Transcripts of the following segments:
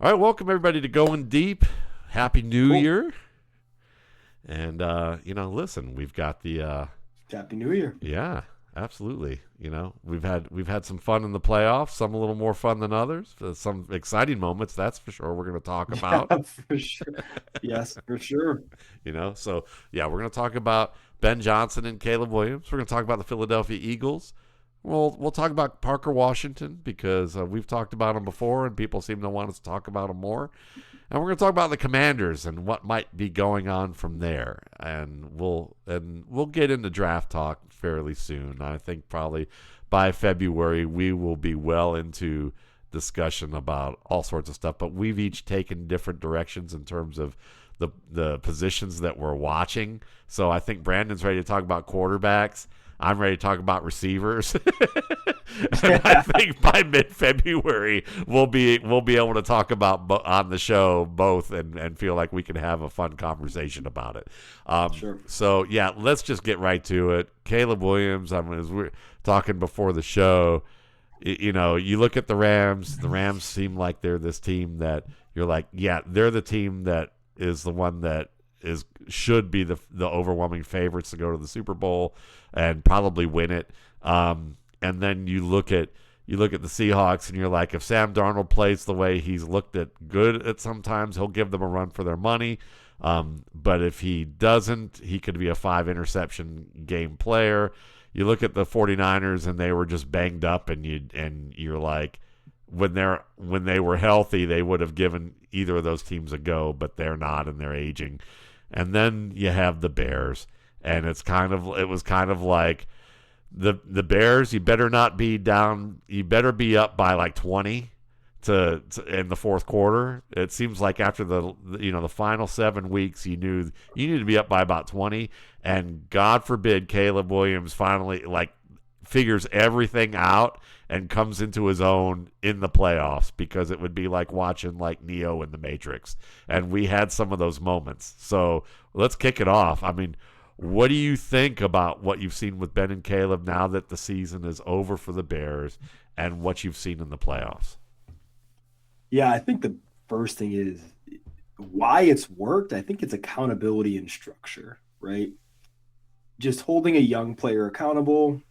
All right, welcome everybody to Going Deep. Happy New Cool. Year. And listen, we've got the Happy New Year. yeah, absolutely. We've had some fun in the playoffs, some a little more fun than others. Some exciting moments, that's for sure we're going to talk Yeah, about. for sure. Yes, for sure. So yeah, we're going to talk about Ben Johnson and Caleb Williams. We're going to talk about the Philadelphia Eagles. We'll talk about Parker Washington because we've talked about him before and people seem to want us to talk about him more. And we're going to talk about the Commanders and what might be going on from there. And we'll get into draft talk fairly soon. I think probably by February we will be well into discussion about all sorts of stuff. But we've each taken different directions in terms of the positions that we're watching. So I think Brandon's ready to talk about quarterbacks. I'm ready to talk about receivers. And I Yeah, think by mid-February we'll be able to talk about on the show both and feel like we can have a fun conversation about it. sure. So yeah, let's just get right to it. Caleb Williams. As we're talking before the show, you look at the Rams. The Rams seem like they're this team that you're like, yeah, they're the team that is the one that should be the overwhelming favorites to go to the Super Bowl and probably win it. And then you look at the Seahawks and you're like, if Sam Darnold plays the way he's looked at good at sometimes, he'll give them a run for their money. But if he doesn't, he could be a 5 interception game player. You look at the 49ers and they were just banged up and you're like, when they were healthy, they would have given either of those teams a go, but they're not and they're aging. And then you have the Bears, and it was kind of like the Bears. You better not be down. You better be up by like 20 to in the fourth quarter. It seems like after the final 7 weeks, you knew you needed to be up by about 20. And God forbid Caleb Williams finally figures everything out and comes into his own in the playoffs, because it would be like watching like Neo in the Matrix. And we had some of those moments. So let's kick it off. I mean, what do you think about what you've seen with Ben and Caleb now that the season is over for the Bears and what you've seen in the playoffs? Yeah, I think the first thing is why it's worked. I think it's accountability and structure, right? Just holding a young player accountable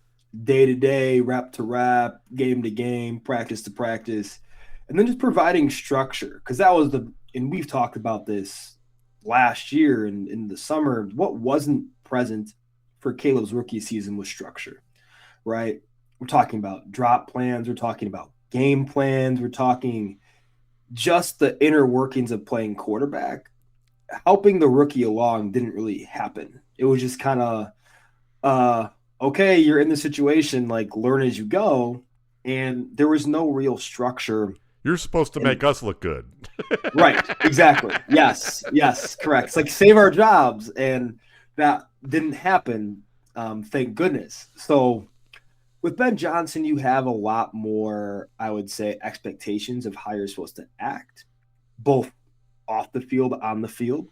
day to day, rep to rep, game to game, practice to practice, and then just providing structure. Because and we've talked about this last year and in the summer. What wasn't present for Caleb's rookie season was structure, right? We're talking about drop plans, we're talking about game plans, we're talking just the inner workings of playing quarterback. Helping the rookie along didn't really happen. It was just kind of okay, you're in the situation, like learn as you go. And there was no real structure. You're supposed to And make us look good. right, exactly. Yes, yes, correct. It's like save our jobs. And that didn't happen. Thank goodness. So with Ben Johnson, you have a lot more, I would say, expectations of how you're supposed to act, both off the field, on the field,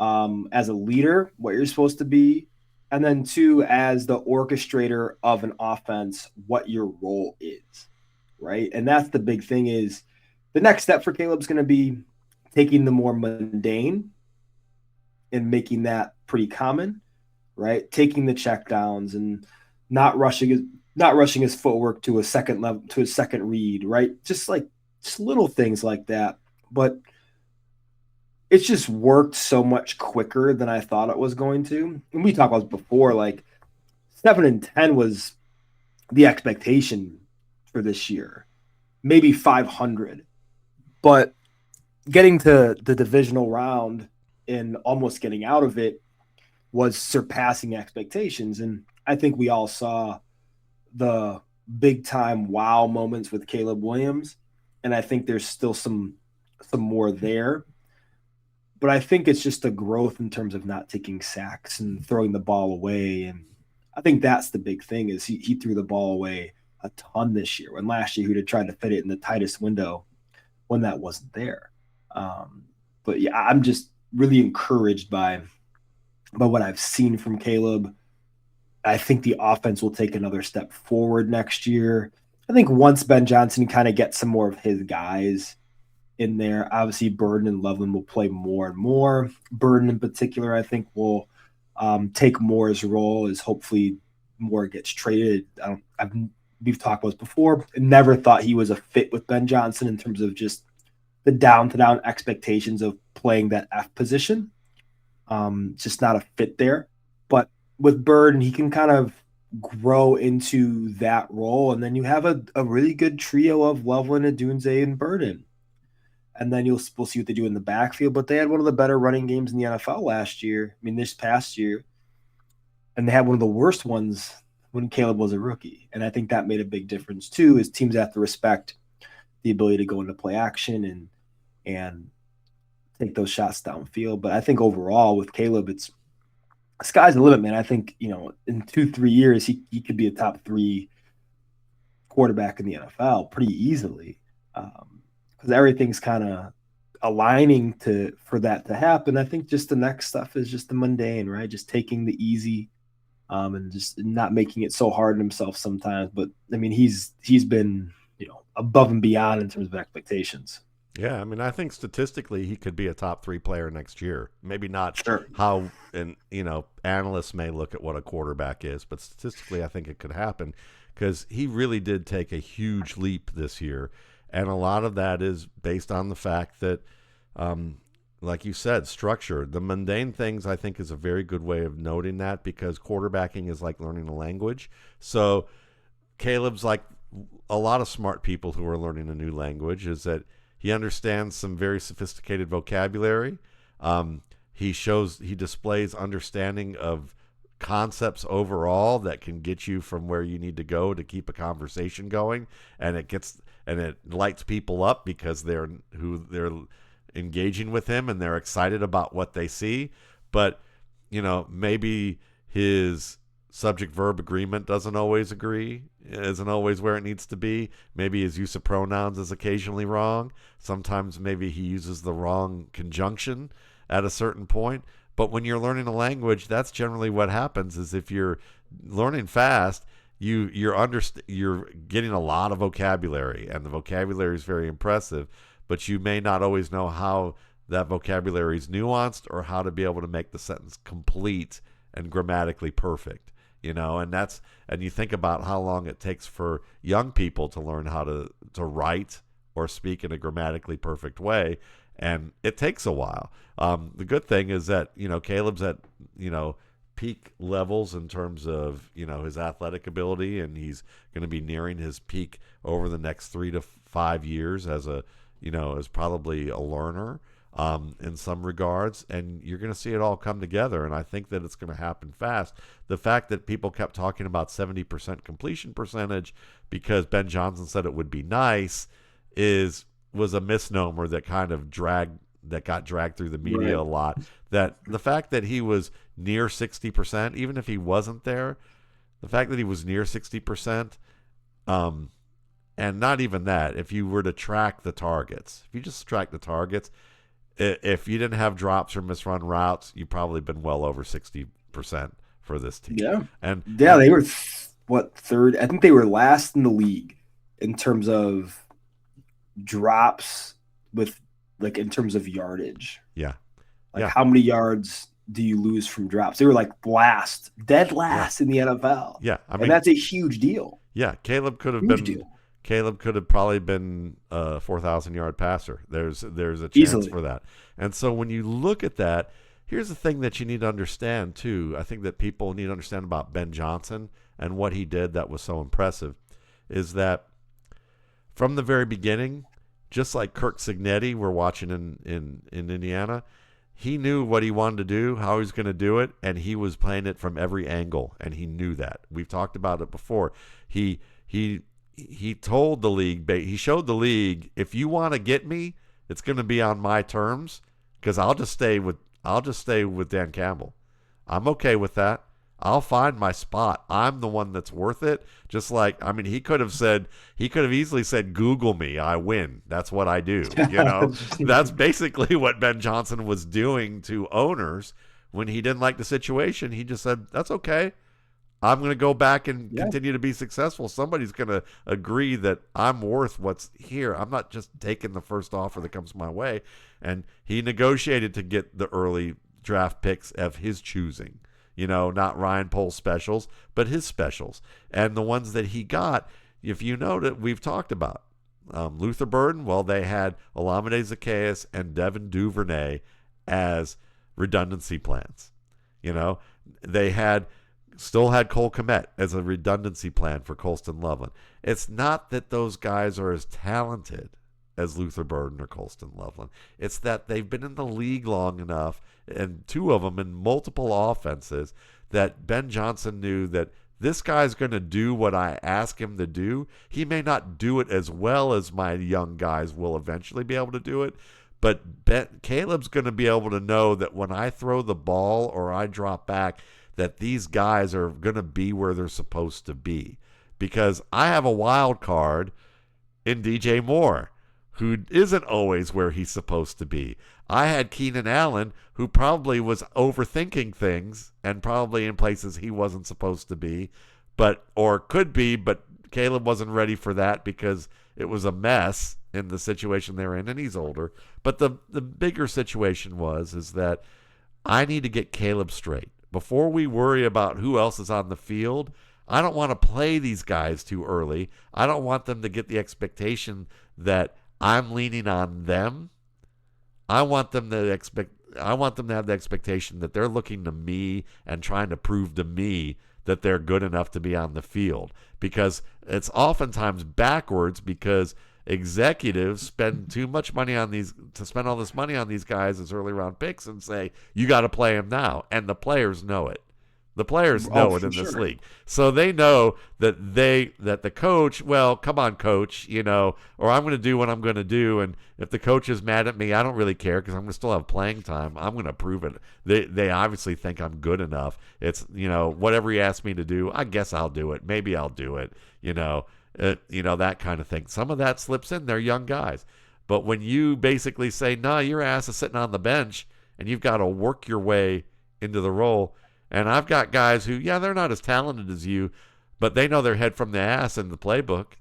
as a leader, what you're supposed to be, and then two, as the orchestrator of an offense, what your role is, right? And that's the big thing is the next step for Caleb's going to be taking the more mundane and making that pretty common, right? Taking the checkdowns and not rushing his footwork to a second level, to a second read, right? Just little things like that. But it's just worked so much quicker than I thought it was going to. And we talked about this before, like 7-10 was the expectation for this year, maybe 500. But getting to the divisional round and almost getting out of it was surpassing expectations. And I think we all saw the big time wow moments with Caleb Williams. And I think there's still some more there. But I think it's just a growth in terms of not taking sacks and throwing the ball away. And I think that's the big thing is he threw the ball away a ton this year, when last year he would have tried to fit it in the tightest window when that wasn't there. But yeah, I'm just really encouraged by what I've seen from Caleb. I think the offense will take another step forward next year. I think once Ben Johnson kind of gets some more of his guys in there. Obviously, Burden and Loveland will play more and more. Burden in particular, I think, will take Moore's role as hopefully Moore gets traded. We've talked about this before. Never thought he was a fit with Ben Johnson in terms of just the down-to-down expectations of playing that F position. Just not a fit there. But with Burden, he can kind of grow into that role. And then you have a really good trio of Loveland, Adunze, and Burden. And then we'll see what they do in the backfield. But they had one of the better running games in the NFL last year. I mean, this past year. And they had one of the worst ones when Caleb was a rookie. And I think that made a big difference too, is teams have to respect the ability to go into play action and take those shots downfield. But I think overall with Caleb, it's sky's the limit, man. I think, in 2-3 years, he could be a top 3 quarterback in the NFL pretty easily. Because everything's kind of aligning for that to happen. I think just the next stuff is just the mundane, right? Just taking the easy and just not making it so hard on himself sometimes. But I mean, he's been, above and beyond in terms of expectations. Yeah, I mean, I think statistically he could be a top 3 player next year. Maybe not sure how, and analysts may look at what a quarterback is, but statistically I think it could happen because he really did take a huge leap this year. And a lot of that is based on the fact that, like you said, structure. The mundane things, I think, is a very good way of noting that because quarterbacking is like learning a language. So Caleb's like a lot of smart people who are learning a new language is that he understands some very sophisticated vocabulary. He displays understanding of concepts overall that can get you from where you need to go to keep a conversation going, and it lights people up because they're engaging with him and they're excited about what they see. But maybe his subject verb agreement isn't always where it needs to be. Maybe his use of pronouns is occasionally wrong. Sometimes maybe he uses the wrong conjunction at a certain point. But when you're learning a language, that's generally what happens. Is if you're learning fast, you're getting a lot of vocabulary, and the vocabulary is very impressive. But you may not always know how that vocabulary is nuanced or how to be able to make the sentence complete and grammatically perfect. And you think about how long it takes for young people to learn how to write or speak in a grammatically perfect way, and it takes a while. The good thing is that Caleb's at peak levels in terms of his athletic ability, and he's going to be nearing his peak over the next 3 to 5 years as probably a learner in some regards, and you're going to see it all come together, and I think that it's going to happen fast. The fact that people kept talking about 70% completion percentage because Ben Johnson said it would be nice was a misnomer that kind of got dragged through the media a lot. That the fact that he was near 60%, even if he wasn't there, the fact that he was near 60%, and not even that, if you were to track the targets, if you just track the targets, if you didn't have drops or misrun routes, you've probably been well over 60% for this team. Yeah. And they were third? I think they were last in the league in terms of drops in terms of yardage. Yeah. How many yards do you lose from drops? They were dead last in the NFL. Yeah. And that's a huge deal. Yeah. Caleb could have probably been a 4,000-yard passer. There's a chance easily for that. And so when you look at that, here's the thing that you need to understand too. I think that people need to understand about Ben Johnson and what he did that was so impressive is that from the very beginning, just like Kirk Cignetti we're watching in Indiana, he knew what he wanted to do, how he was going to do it, and he was playing it from every angle, and he knew that. We've talked about it before. He told the league, he showed the league, if you want to get me, it's going to be on my terms because I'll just stay with Dan Campbell. I'm okay with that. I'll find my spot. I'm the one that's worth it. Just like, he could have easily said, Google me, I win. That's what I do. That's basically what Ben Johnson was doing to owners when he didn't like the situation. He just said, that's okay. I'm going to go back and Yeah. continue to be successful. Somebody's going to agree that I'm worth what's here. I'm not just taking the first offer that comes my way. And he negotiated to get the early draft picks of his choosing. Not Ryan Poles specials, but his specials. And the ones that he got, if you know that we've talked about. Luther Burden, well, they had Olamide Zacchaeus and Devin Duvernay as redundancy plans. They still had Cole Kmet as a redundancy plan for Colston Loveland. It's not that those guys are as talented as Luther Burden or Colston Loveland. It's that they've been in the league long enough, and two of them in multiple offenses, that Ben Johnson knew that this guy's going to do what I ask him to do. He may not do it as well as my young guys will eventually be able to do it, but Caleb's going to be able to know that when I throw the ball or I drop back, that these guys are going to be where they're supposed to be. Because I have a wild card in DJ Moore, who isn't always where he's supposed to be. I had Keenan Allen, who probably was overthinking things and probably in places he wasn't supposed to be, or could be, but Caleb wasn't ready for that because it was a mess in the situation they're in, and he's older. But the bigger situation is that I need to get Caleb straight. Before we worry about who else is on the field, I don't want to play these guys too early. I don't want them to get the expectation that I'm leaning on them. I want them to have the expectation that they're looking to me and trying to prove to me that they're good enough to be on the field. Because it's oftentimes backwards, because executives spend too much money on spend all this money on these guys as early round picks and say, you got to play them now. And the players know it. The players know it in this league. So they know that the coach, well, come on, coach, or I'm going to do what I'm going to do. And if the coach is mad at me, I don't really care because I'm going to still have playing time. I'm going to prove it. They obviously think I'm good enough. It's, whatever he asks me to do, I guess I'll do it. Maybe I'll do it, that kind of thing. Some of that slips in. They're young guys. But when you basically say, no, your ass is sitting on the bench and you've got to work your way into the role. And I've got guys who, they're not as talented as you, but they know their head from the ass in the playbook.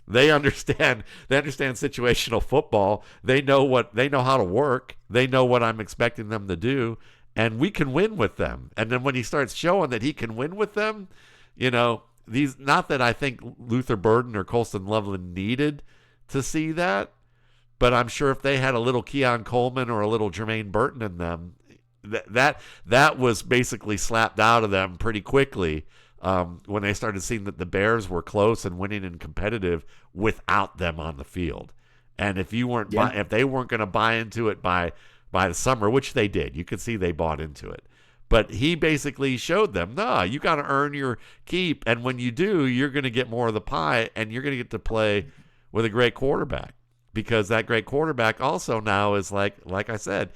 They understand situational football. They know how to work. They know what I'm expecting them to do, and we can win with them. And then when he starts showing that he can win with them, not that I think Luther Burden or Colston Loveland needed to see that, but I'm sure if they had a little Keon Coleman or a little Jermaine Burton in them, that was basically slapped out of them pretty quickly when they started seeing that the Bears were close and winning and competitive without them on the field. And if if they weren't going to buy into it by the summer, which they did, you could see they bought into it. But he basically showed them, no, you got to earn your keep, and when you do, you're going to get more of the pie, and you're going to get to play with a great quarterback, because that great quarterback also now is like I said.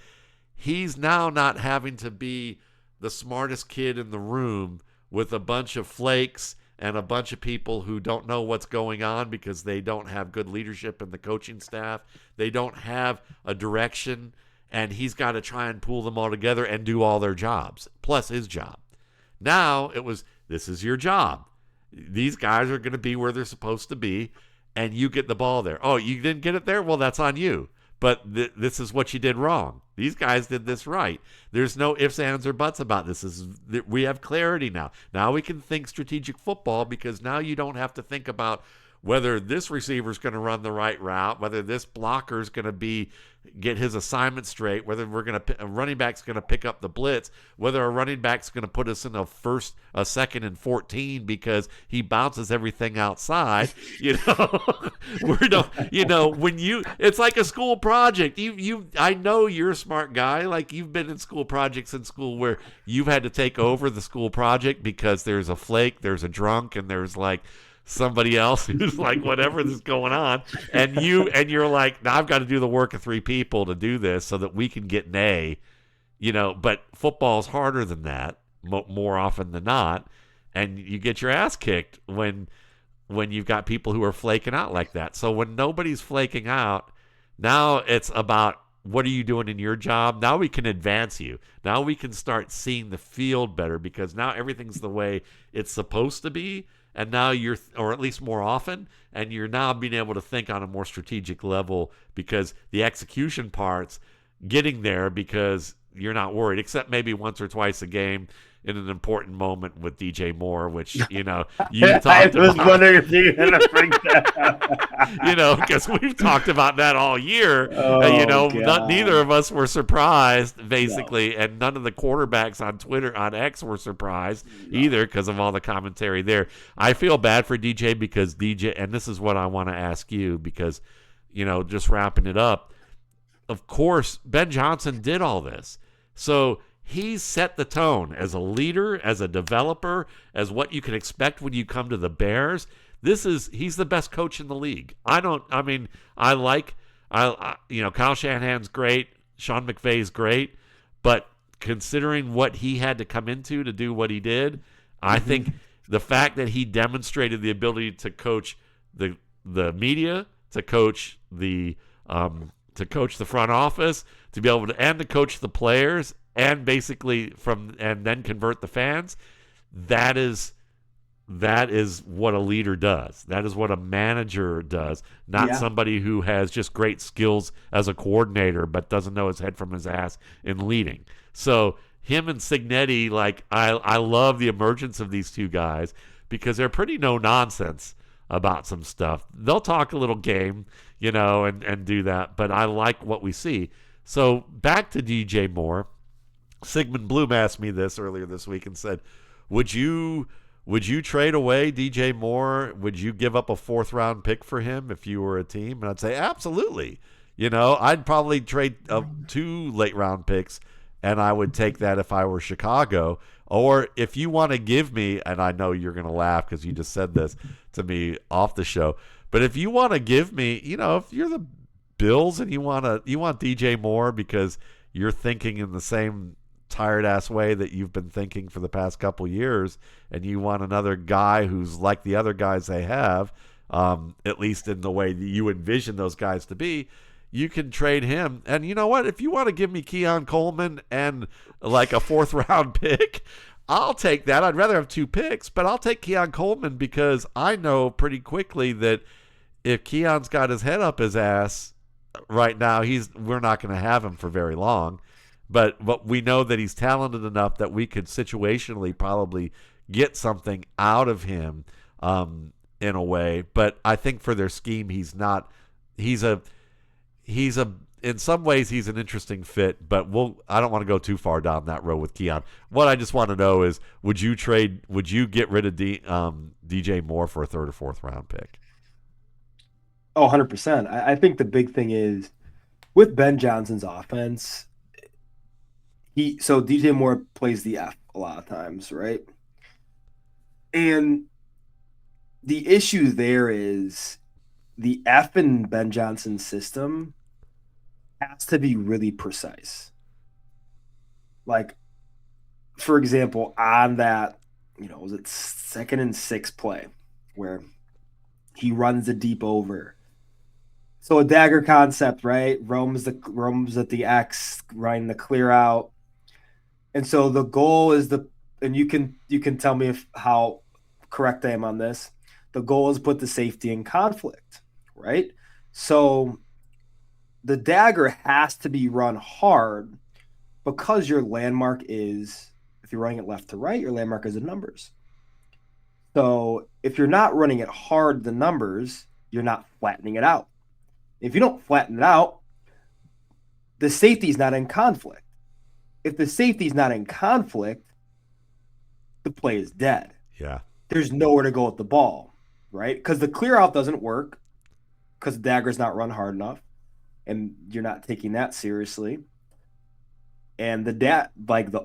He's now not having to be the smartest kid in the room with a bunch of flakes and a bunch of people who don't know what's going on because they don't have good leadership in the coaching staff. They don't have a direction, and he's got to try and pull them all together and do all their jobs, plus his job. Now this is your job. These guys are going to be where they're supposed to be, and you get the ball there. Oh, you didn't get it there? Well, that's on you. But this is what you did wrong. These guys did this right. There's no ifs, ands, or buts about this. We have clarity now. Now we can think strategic football, because now you don't have to think about whether this receiver is going to run the right route, whether this blocker is going to get his assignment straight, whether a running back's going to pick up the blitz, whether a running back's going to put us in a second and 14 because he bounces everything outside. It's like a school project. I know you're a smart guy. Like, you've been in school projects in school where you've had to take over the school project because there's a flake, there's a drunk, and there's like somebody else who's like, whatever is going on, and you're like, now I've got to do the work of three people to do this so that we can get an A, but football's harder than that more often than not, and you get your ass kicked when you've got people who are flaking out like that. So when nobody's flaking out, now it's about what are you doing in your job? Now we can advance you. Now we can start seeing the field better because now everything's the way it's supposed to be. And now or at least more often, and you're now being able to think on a more strategic level because the execution part's getting there because you're not worried, except maybe once or twice a game in an important moment with DJ Moore, which, you talked I was about. wondering if you were going to bring that up. Because we've talked about that all year. God. Neither of us were surprised, basically, and none of the quarterbacks on Twitter, on X, were surprised either because of all the commentary there. I feel bad for DJ because DJ, and this is what I want to ask you because, just wrapping it up, of course, Ben Johnson did all this. So he's set the tone as a leader, as a developer, as what you can expect when you come to the Bears. He's the best coach in the league. Kyle Shanahan's great, Sean McVay's great, but considering what he had to come into to do what he did, I think the fact that he demonstrated the ability to coach the media, to coach the front office, to be able to coach the players, and basically and then convert the fans, that is what a leader does. That is what a manager does, not somebody who has just great skills as a coordinator but doesn't know his head from his ass in leading. So him and Cignetti, I love the emergence of these two guys because they're pretty no-nonsense about some stuff. They'll talk a little game, and do that, but I like what we see. So back to DJ Moore. Sigmund Bloom asked me this earlier this week and said, would you trade away DJ Moore? Would you give up a 4th-round pick for him if you were a team? And I'd say, absolutely. I'd probably trade 2 late-round picks, and I would take that if I were Chicago. Or if you want to give me, and I know you're going to laugh because you just said this to me off the show, but if you want to give me, if you're the Bills and you want DJ Moore because you're thinking in the same tired-ass way that you've been thinking for the past couple years, and you want another guy who's like the other guys they have, at least in the way that you envision those guys to be, you can trade him. And you know what? If you want to give me Keon Coleman and like a 4th-round pick, I'll take that. I'd rather have 2 picks, but I'll take Keon Coleman because I know pretty quickly that if Keon's got his head up his ass right now, we're not going to have him for very long. But we know that he's talented enough that we could situationally probably get something out of him in a way. But I think for their scheme, he's not. He's a. In some ways, he's an interesting fit. But I don't want to go too far down that road with Keon. What I just want to know is, would you get rid of DJ Moore for a 3rd or 4th round pick? Oh, 100%. I think the big thing is with Ben Johnson's offense. So DJ Moore plays the F a lot of times, right? And the issue there is the F in Ben Johnson's system has to be really precise. Like, for example, on that, was it 2nd and 6 play where he runs a deep over. So a dagger concept, right? Roams at the X, running the clear out. And so the goal is and you can tell me how correct I am on this. The goal is put the safety in conflict, right? So the dagger has to be run hard because your landmark is, if you're running it left to right, your landmark is the numbers. So if you're not running it hard, the numbers, you're not flattening it out. If you don't flatten it out, the safety is not in conflict. If the safety is not in conflict, the play is dead. Yeah. There's nowhere to go with the ball, right? Because the clear out doesn't work because the dagger's not run hard enough, and you're not taking that seriously. And the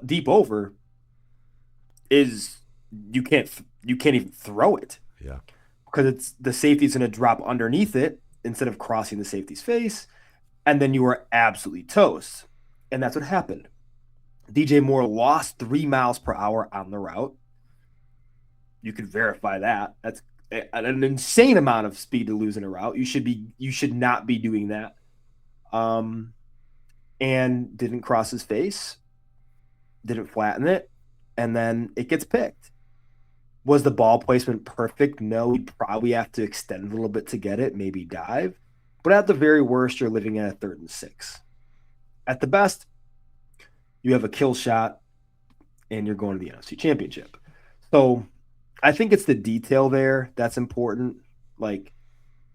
deep over is you can't even throw it. Yeah. Because the safety's going to drop underneath it instead of crossing the safety's face, and then you are absolutely toast. And that's what happened. DJ Moore lost 3 miles per hour on the route. You can verify that. That's an insane amount of speed to lose in a route. You should not be doing that. and didn't cross his face, didn't flatten it, and then it gets picked. Was the ball placement perfect? No, he'd probably have to extend a little bit to get it, maybe dive. But at the very worst, you're living at a 3rd and 6. At the best, you have a kill shot and you're going to the NFC Championship. So I think it's the detail there that's important. Like,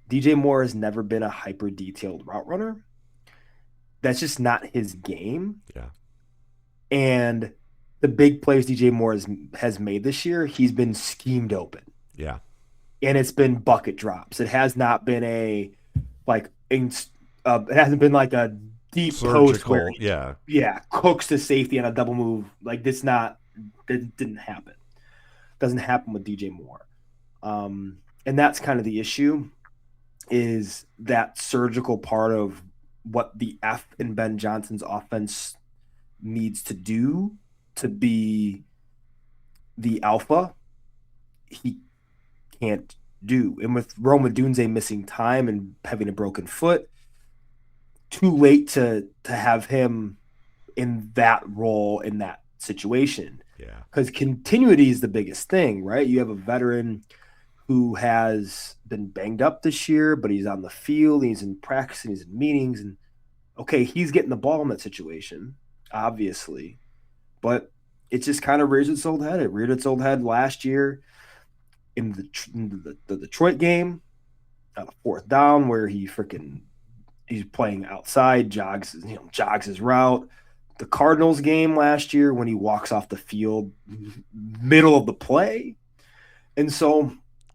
DJ Moore has never been a hyper detailed route runner. That's just not his game. Yeah. And the big plays DJ Moore has made this year, he's been schemed open. Yeah. And it's been bucket drops. It has not been it hasn't been like a deep surgical post where cooks to safety on a double move. Like, that didn't happen. Doesn't happen with DJ Moore. And that's kind of the issue, is that surgical part of what the F in Ben Johnson's offense needs to do to be the alpha, he can't do. And with Rome Odunze missing time and having a broken foot, too late to have him in that role, in that situation. Yeah. Because continuity is the biggest thing, right? You have a veteran who has been banged up this year, but he's on the field, he's in practice, and he's in meetings, and okay, he's getting the ball in that situation, obviously, but it just kind of rears its old head. It reared its old head last year in the Detroit game on a 4th down where he's playing outside, jogs his route. The Cardinals game last year when he walks off the field middle of the play. And so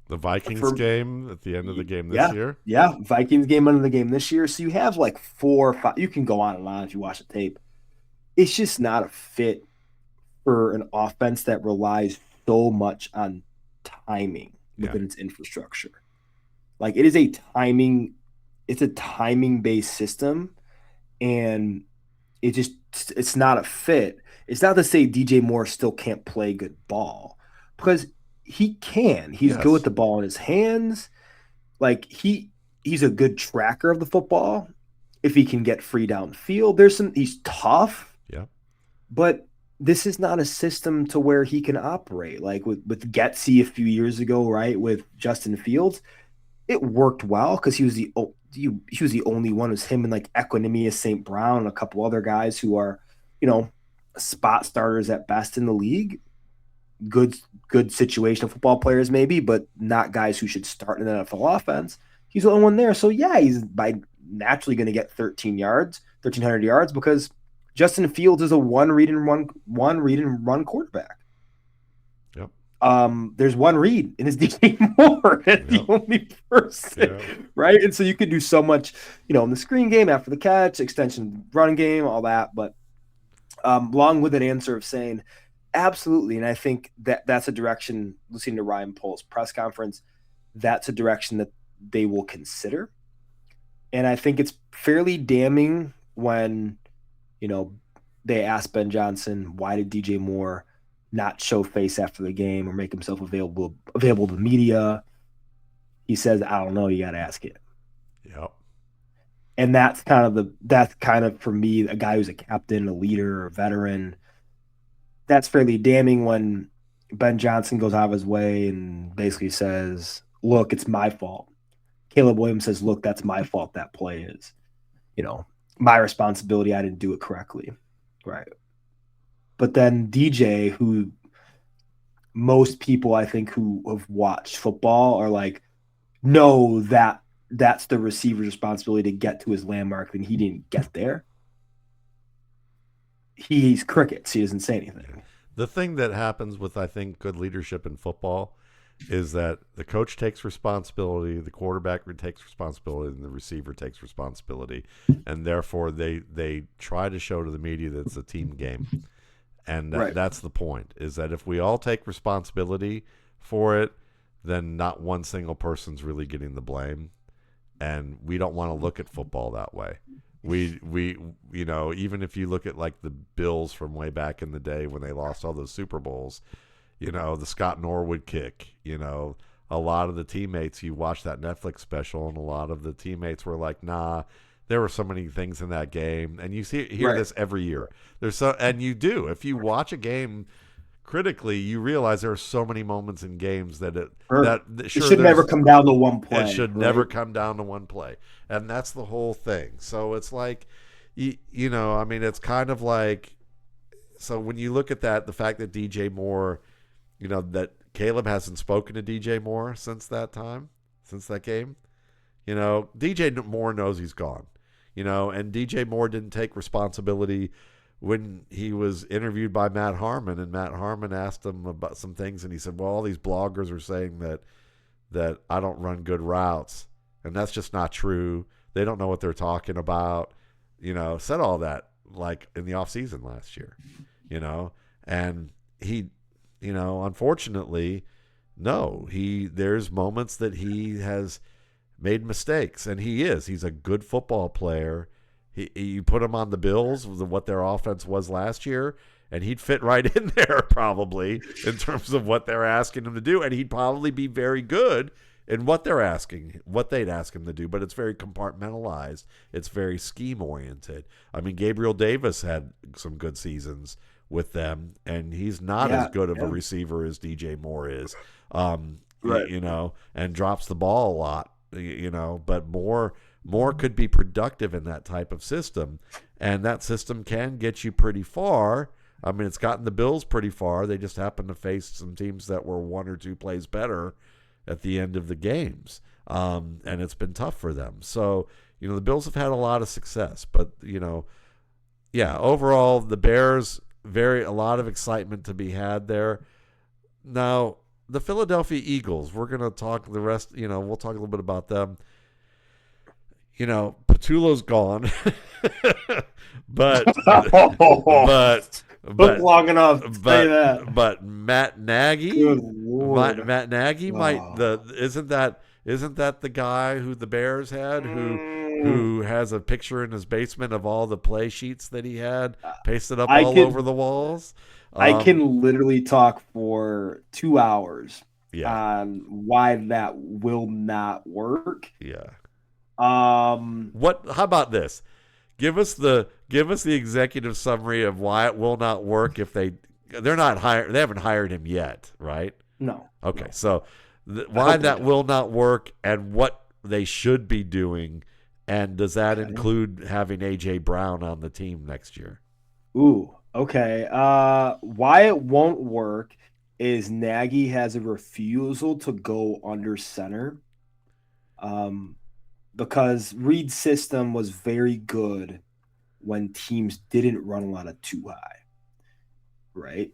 the Vikings game at the end of the game this year. Yeah, Vikings game under the game this year. So you have like 4 or 5. You can go on and on if you watch the tape. It's just not a fit for an offense that relies so much on timing within its infrastructure. Like, it's a timing-based system, and it's not a fit. It's not to say DJ Moore still can't play good ball, because he can. He's good with the ball in his hands. Like, he's a good tracker of the football if he can get free downfield. He's tough. Yeah. But this is not a system to where he can operate. Like with Getsy a few years ago, right? With Justin Fields, it worked well because he was the only one. It was him and like Equinemius St. Brown and a couple other guys who are, spot starters at best in the league. Good situational football players maybe, but not guys who should start in an NFL offense. He's the only one there. So yeah, he's naturally going to get 1,300 yards because Justin Fields is a one read and run quarterback. Yep. There's one read in his DJ Moore. That's the only person, right? And so you can do so much, in the screen game after the catch, extension run game, all that. But long-winded answer of saying absolutely, and I think that's a direction. Listening to Ryan Pohl's press conference, that's a direction that they will consider. And I think it's fairly damning when they asked Ben Johnson, why did DJ Moore not show face after the game or make himself available to the media? He says, I don't know, you got to ask it. Yep. And that's kind of for me, a guy who's a captain, a leader, a veteran. That's fairly damning when Ben Johnson goes out of his way and basically says, look, it's my fault. Caleb Williams says, look, that's my fault that play is. My responsibility, I didn't do it correctly. Right. But then DJ, who most people I think who have watched football are like, no, that's the receiver's responsibility to get to his landmark, and he didn't get there. He's crickets. He doesn't say anything. The thing that happens with, I think, good leadership in football is that the coach takes responsibility, the quarterback takes responsibility, and the receiver takes responsibility. And therefore, they try to show to the media that it's a team game. And that's the point, is that if we all take responsibility for it, then not one single person's really getting the blame. And we don't want to look at football that way. We even if you look at like the Bills from way back in the day when they lost all those Super Bowls, the Scott Norwood kick, a lot of the teammates, you watch that Netflix special, and a lot of the teammates were like, nah, there were so many things in that game, and you hear Right. this every year. And you do. If you watch a game critically, you realize there are so many moments in games that Or it sure should never there's come down to one it play. should right? never come down to one play, and that's the whole thing. So it's like, I mean, it's kind of like, so when you look at that, the fact that DJ Moore, that Caleb hasn't spoken to DJ Moore since that game. DJ Moore knows he's gone. And DJ Moore didn't take responsibility when he was interviewed by Matt Harmon, and Matt Harmon asked him about some things, and he said, well, all these bloggers are saying that I don't run good routes, and that's just not true. They don't know what they're talking about. Said all that like in the offseason last year, and he, unfortunately, no, there's moments that he has made mistakes, and he's a good football player. You put him on the Bills, what their offense was last year, and he'd fit right in there probably in terms of what they're asking him to do, and he'd probably be very good in what they'd ask him to do, but it's very compartmentalized. It's very scheme-oriented. I mean, Gabriel Davis had some good seasons with them, and he's not as good of a receiver as DJ Moore is, Right. And drops the ball a lot, but Moore could be productive in that type of system, and that system can get you pretty far. I mean, it's gotten the Bills pretty far. They just happen to face some teams that were one or two plays better at the end of the games, and it's been tough for them. So, the Bills have had a lot of success, but, overall, the Bears, a lot of excitement to be had there. Now, the Philadelphia Eagles, we're going to talk the rest, we'll talk a little bit about them. Patullo's gone, but Took long enough to say that. But Matt Nagy, Good Lord. Matt Nagy isn't that the guy who the Bears had who has a picture in his basement of all the play sheets that he had pasted up over the walls? I can literally talk for 2 hours on why that will not work. Yeah. How about this? Give us the executive summary of why it will not work if they haven't hired him yet, right? No. Okay. No. So why that will not work and what they should be doing, and does that include having AJ Brown on the team next year? Ooh, okay. Why it won't work is Nagy has a refusal to go under center. Because Reed's system was very good when teams didn't run a lot of too high, right?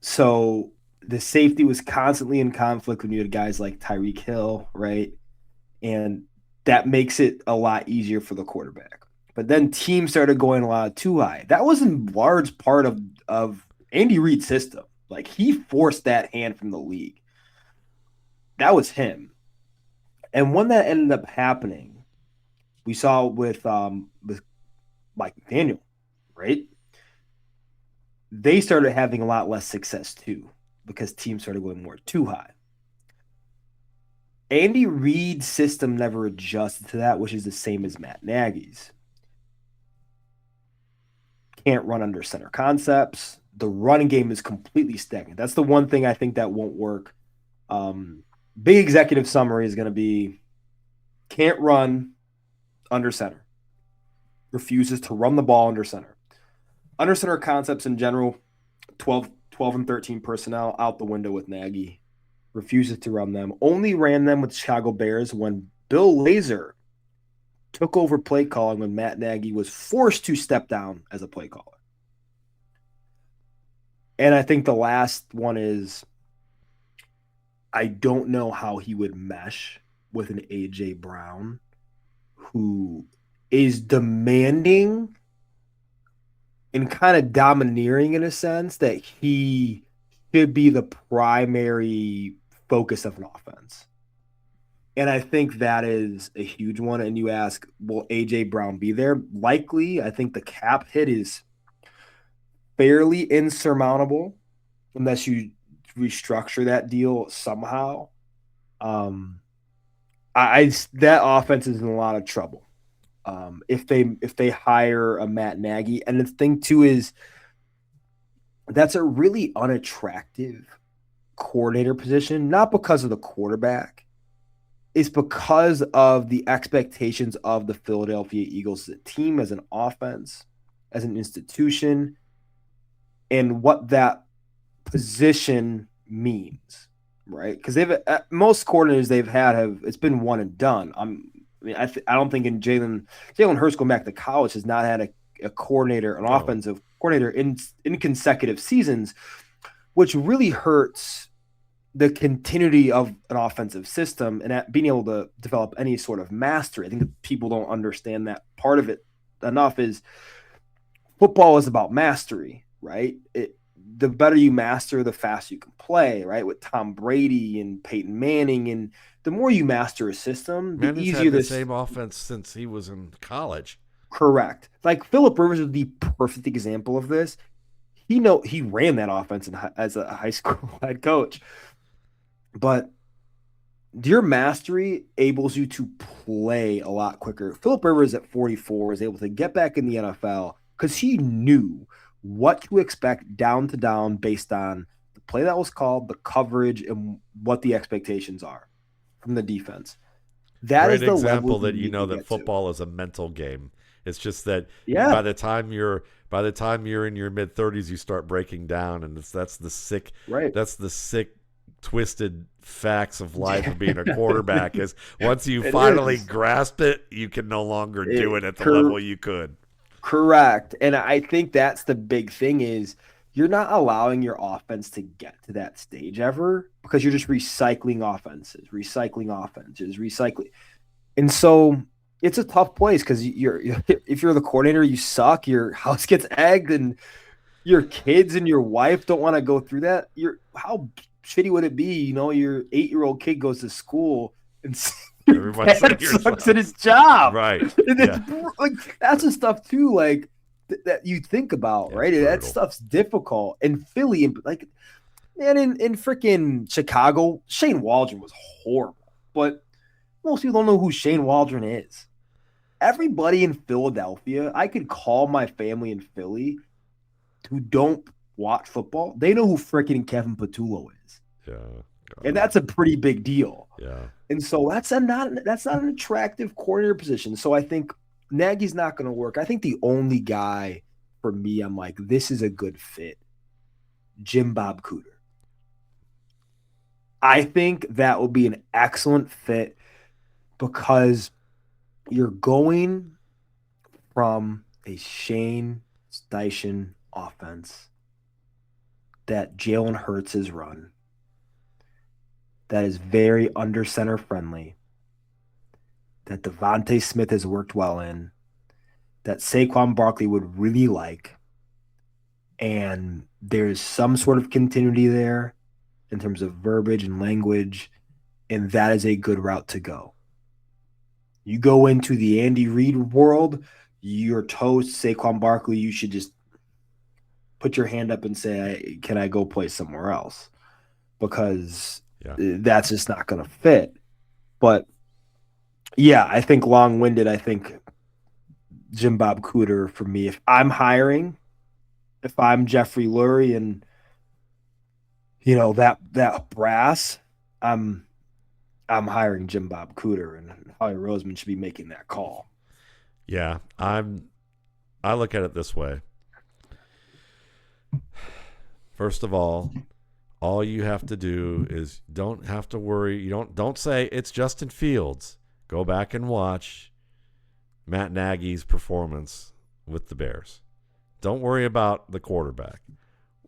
So the safety was constantly in conflict when you had guys like Tyreek Hill, right? And that makes it a lot easier for the quarterback. But then teams started going a lot of too high. That was in large part of Andy Reid's system. Like, he forced that hand from the league. That was him. And when that ended up happening, we saw with Mike McDaniel, right? They started having a lot less success too because teams started going more too high. Andy Reid's system never adjusted to that, which is the same as Matt Nagy's. Can't run under center concepts. The running game is completely stagnant. That's the one thing I think that won't work. Big executive summary is going to be can't run under center. Refuses to run the ball under center. Under center concepts in general, 12 and 13 personnel out the window with Nagy. Refuses to run them. Only ran them with Chicago Bears when Bill Lazor took over play calling when Matt Nagy was forced to step down as a play caller. And I think the last one is I don't know how he would mesh with an AJ Brown who is demanding and kind of domineering in a sense that he should be the primary focus of an offense. And I think that is a huge one. And you ask, will AJ Brown be there? Likely. I think the cap hit is fairly insurmountable unless you restructure that deal somehow. That offense is in a lot of trouble. if they hire a Matt Nagy. And the thing too is that's a really unattractive coordinator position, not because of the quarterback. It's because of the expectations of the Philadelphia Eagles as a team, as an offense, as an institution, and what that position means, right? Because most coordinators they've had it's been one and done. I don't think in Jalen Hurts going back to college has not had a coordinator, an offensive coordinator in consecutive seasons, which really hurts the continuity of an offensive system and being able to develop any sort of mastery. I think that people don't understand that part of it enough. Is football is about mastery, right? The better you master, the faster you can play, right? With Tom Brady and Peyton Manning, and the more you master a system, the Manning's easier had the same offense since he was in college. Correct. Like Phillip Rivers is the perfect example of this. He ran that offense as a high school head coach. But your mastery enables you to play a lot quicker. Phillip Rivers at 44 was able to get back in the NFL because he knew what to expect down to down based on the play that was called, the coverage, and what the expectations are from the defense. That Great is the example level that you know that football is a mental game. It's just that by the time you're in your mid 30s, you start breaking down, and that's the sick, twisted facts of life of being a quarterback. Is once you finally grasp it, you can no longer do it at the level you could. Correct. And I think that's the big thing is you're not allowing your offense to get to that stage ever because you're just recycling offenses. And so it's a tough place because if you're the coordinator, you suck, your house gets egged, and your kids and your wife don't want to go through that. How shitty would it be? Your 8-year-old kid goes to school and everybody sucks at his job, right? Like that's the stuff too, like that you think about, right? That stuff's difficult. And Philly, in freaking Chicago, Shane Waldron was horrible, but most people don't know who Shane Waldron is. Everybody in Philadelphia, I could call my family in Philly who don't watch football. They know who freaking Kevin Patullo is. Yeah. And that's a pretty big deal. Yeah. And so that's not an attractive coordinator position. So I think Nagy's not going to work. I think the only guy for me, I'm like, this is a good fit, Jim Bob Cooter. I think that will be an excellent fit because you're going from a Shane Steichen offense that Jalen Hurts has run, that is very under center friendly, that Devontae Smith has worked well in, that Saquon Barkley would really like, and there's some sort of continuity there in terms of verbiage and language, and that is a good route to go. You go into the Andy Reid world, you're toast, Saquon Barkley, you should just put your hand up and say, can I go play somewhere else? Because that's just not going to fit. But, yeah, I think long-winded, I think Jim Bob Cooter for me. If I'm hiring, if I'm Jeffrey Lurie and, that brass, I'm hiring Jim Bob Cooter, and Howie Roseman should be making that call. Yeah, I look at it this way. First of all you have to do is don't have to worry. You don't say it's Justin Fields. Go back and watch Matt Nagy's performance with the Bears. Don't worry about the quarterback.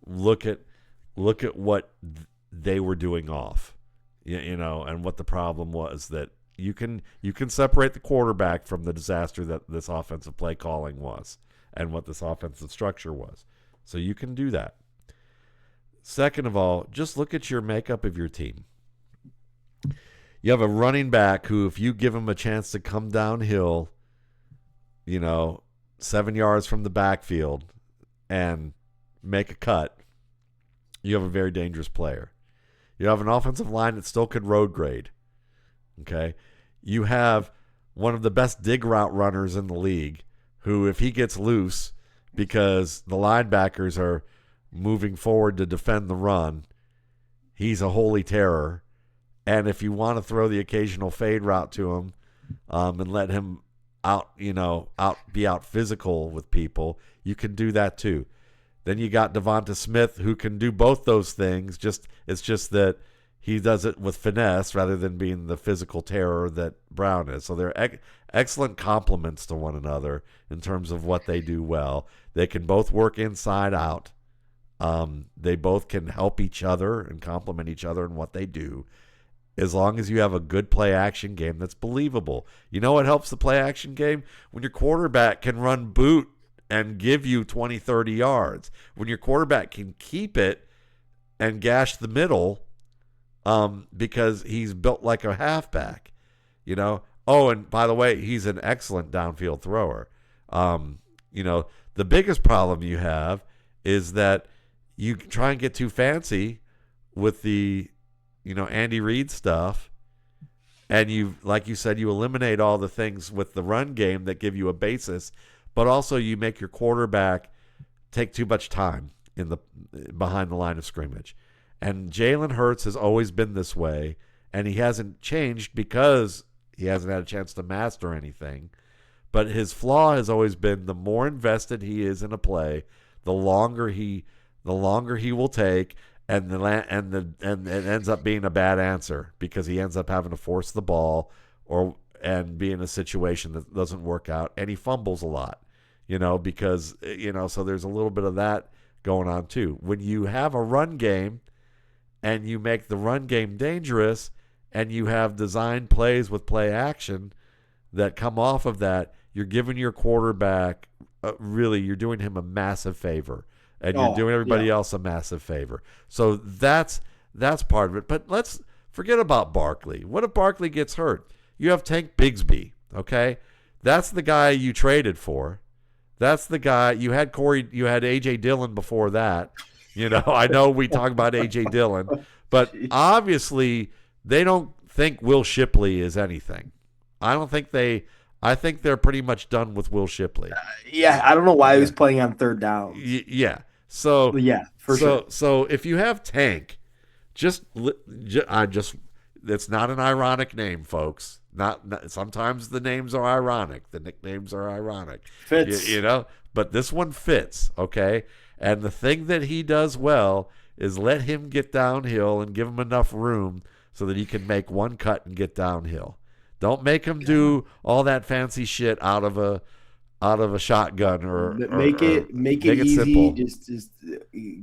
Look at what they were doing off, and what the problem was. That you can separate the quarterback from the disaster that this offensive play calling was and what this offensive structure was. So you can do that. Second of all, just look at your makeup of your team. You have a running back who, if you give him a chance to come downhill, 7 yards from the backfield and make a cut, you have a very dangerous player. You have an offensive line that still could road grade. Okay? You have one of the best dig route runners in the league, who, if he gets loose because the linebackers are moving forward to defend the run, he's a holy terror. And if you want to throw the occasional fade route to him, and let him be out physical with people, you can do that too. Then you got Devonta Smith, who can do both those things. It's just that he does it with finesse rather than being the physical terror that Brown is. So they're excellent complements to one another in terms of what they do well. They can both work inside out. They both can help each other and complement each other in what they do, as long as you have a good play-action game that's believable. You know what helps the play-action game? When your quarterback can run boot and give you 20, 30 yards. When your quarterback can keep it and gash the middle because he's built like a halfback. Oh, and by the way, he's an excellent downfield thrower. The biggest problem you have is that you try and get too fancy with the Andy Reid stuff, and like you said, you eliminate all the things with the run game that give you a basis, but also you make your quarterback take too much time behind the line of scrimmage. And Jalen Hurts has always been this way, and he hasn't changed because he hasn't had a chance to master anything. But his flaw has always been the more invested he is in a play, the longer he will take. And it ends up being a bad answer because he ends up having to force the ball and be in a situation that doesn't work out, and he fumbles a lot, because so there's a little bit of that going on too. When you have a run game and you make the run game dangerous and you have design plays with play action that come off of that, you're giving your quarterback you're doing him a massive favor. And you're doing everybody else a massive favor. So that's part of it. But let's forget about Barkley. What if Barkley gets hurt? You have Tank Bigsby, okay? That's the guy you traded for. That's the guy you had A.J. Dillon before that. I know we talk about A.J. Dillon, but obviously they don't think Will Shipley is anything. I think they're pretty much done with Will Shipley. I don't know why he was playing on third down. Yeah. So sure. So if you have Tank, it's not an ironic name, folks. Not sometimes the names are ironic, the nicknames are ironic. Fits. But this one fits, okay? And the thing that he does well is let him get downhill and give him enough room so that he can make one cut and get downhill. Don't make him do all that fancy shit out of a shotgun or make it easy. Simple. Just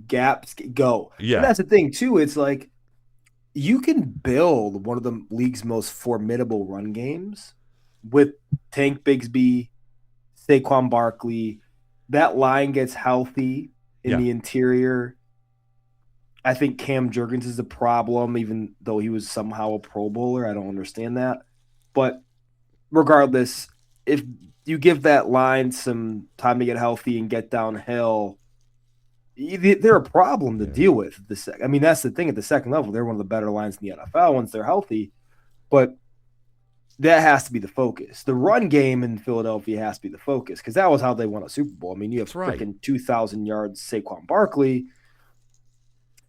gaps go. Yeah, and that's the thing too. It's like you can build one of the league's most formidable run games with Tank Bigsby, Saquon Barkley. That line gets healthy in the interior. I think Cam Jurgens is a problem, even though he was somehow a Pro Bowler. I don't understand that. But regardless, if you give that line some time to get healthy and get downhill, they're a problem to deal with. That's the thing at the second level. They're one of the better lines in the NFL once they're healthy. But that has to be the focus. The run game in Philadelphia has to be the focus because that was how they won a Super Bowl. You have freaking 2,000 yards Saquon Barkley,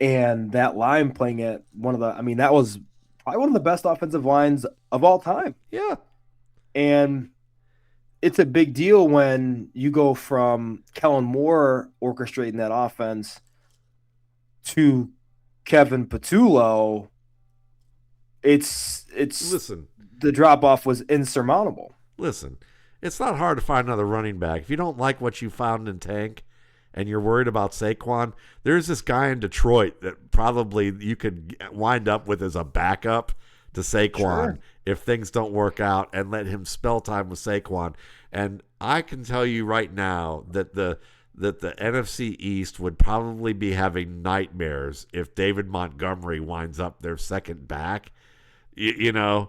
and that line playing at that was probably one of the best offensive lines of all time. Yeah. And it's a big deal when you go from Kellen Moore orchestrating that offense to Kevin Patullo. Listen, the drop off was insurmountable. Listen, it's not hard to find another running back. If you don't like what you found in Tank and you're worried about Saquon, there's this guy in Detroit that probably you could wind up with as a backup to Saquon if things don't work out, and let him spell time with Saquon. And I can tell you right now that the NFC East would probably be having nightmares if David Montgomery winds up their second back. It a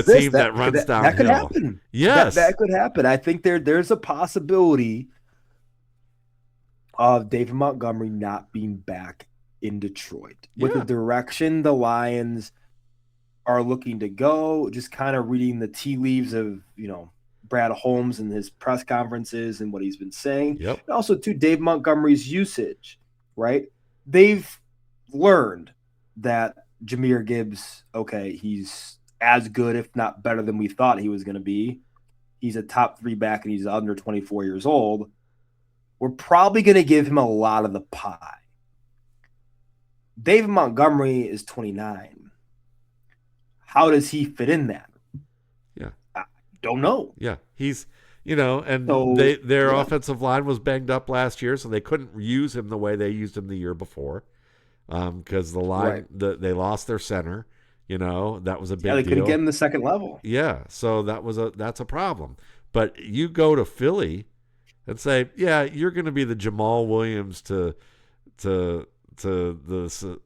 team that runs downhill. That could happen. Yes. That could happen. I think there's a possibility of David Montgomery not being back in Detroit with the direction the Lions are looking to go. Just kind of reading the tea leaves of, Brad Holmes and his press conferences and what he's been saying. Yep. And also, too, Dave Montgomery's usage, right? They've learned that Jahmyr Gibbs, okay, he's as good, if not better than we thought he was going to be. He's a top 3 back and he's under 24 years old. We're probably going to give him a lot of the pie. David Montgomery is 29. How does he fit in that? Yeah. I don't know. Yeah. He's, their offensive line was banged up last year, so they couldn't use him the way they used him the year before. Because the line, they lost their center. That was a big deal. They couldn't get him the second level. Yeah, so that's a problem. But you go to Philly and say, yeah, you're going to be the Jamal Williams to the Jahmyr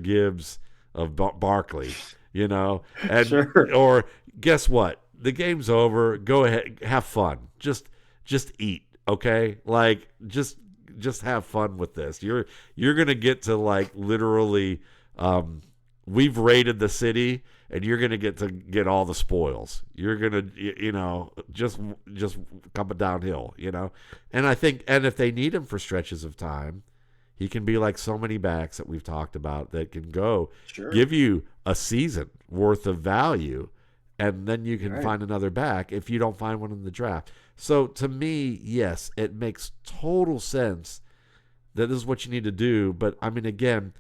Gibbs of Barkley, and sure. Or guess what? The game's over. Go ahead, have fun. Just eat, okay? Like just have fun with this. You're gonna get to literally. We've raided the city, and you're gonna get all the spoils. You're gonna just coming downhill, And I think, and if they need him for stretches of time, he can be like so many backs that we've talked about that can give you a season worth of value. And then you can find another back if you don't find one in the draft. So to me, yes, it makes total sense that this is what you need to do. But I mean, again,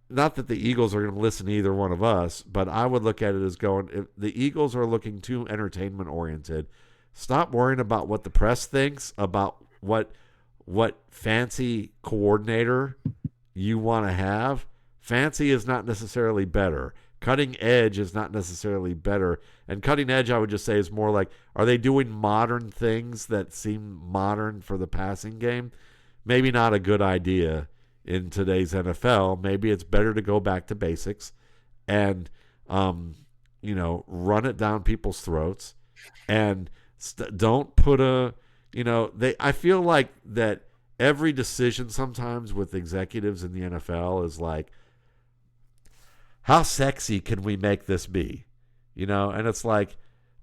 not that the Eagles are going to listen to either one of us, but I would look at it as going, if the Eagles are looking too entertainment oriented, stop worrying about what the press thinks about what fancy coordinator you want to have. Fancy is not necessarily better. Cutting edge is not necessarily better. And cutting edge, I would just say, is more like, are they doing modern things that seem modern for the passing game? Maybe not a good idea in today's NFL. Maybe it's better to go back to basics and, run it down people's throats and don't put I feel like that every decision sometimes with executives in the NFL is like, how sexy can we make this be? And it's like,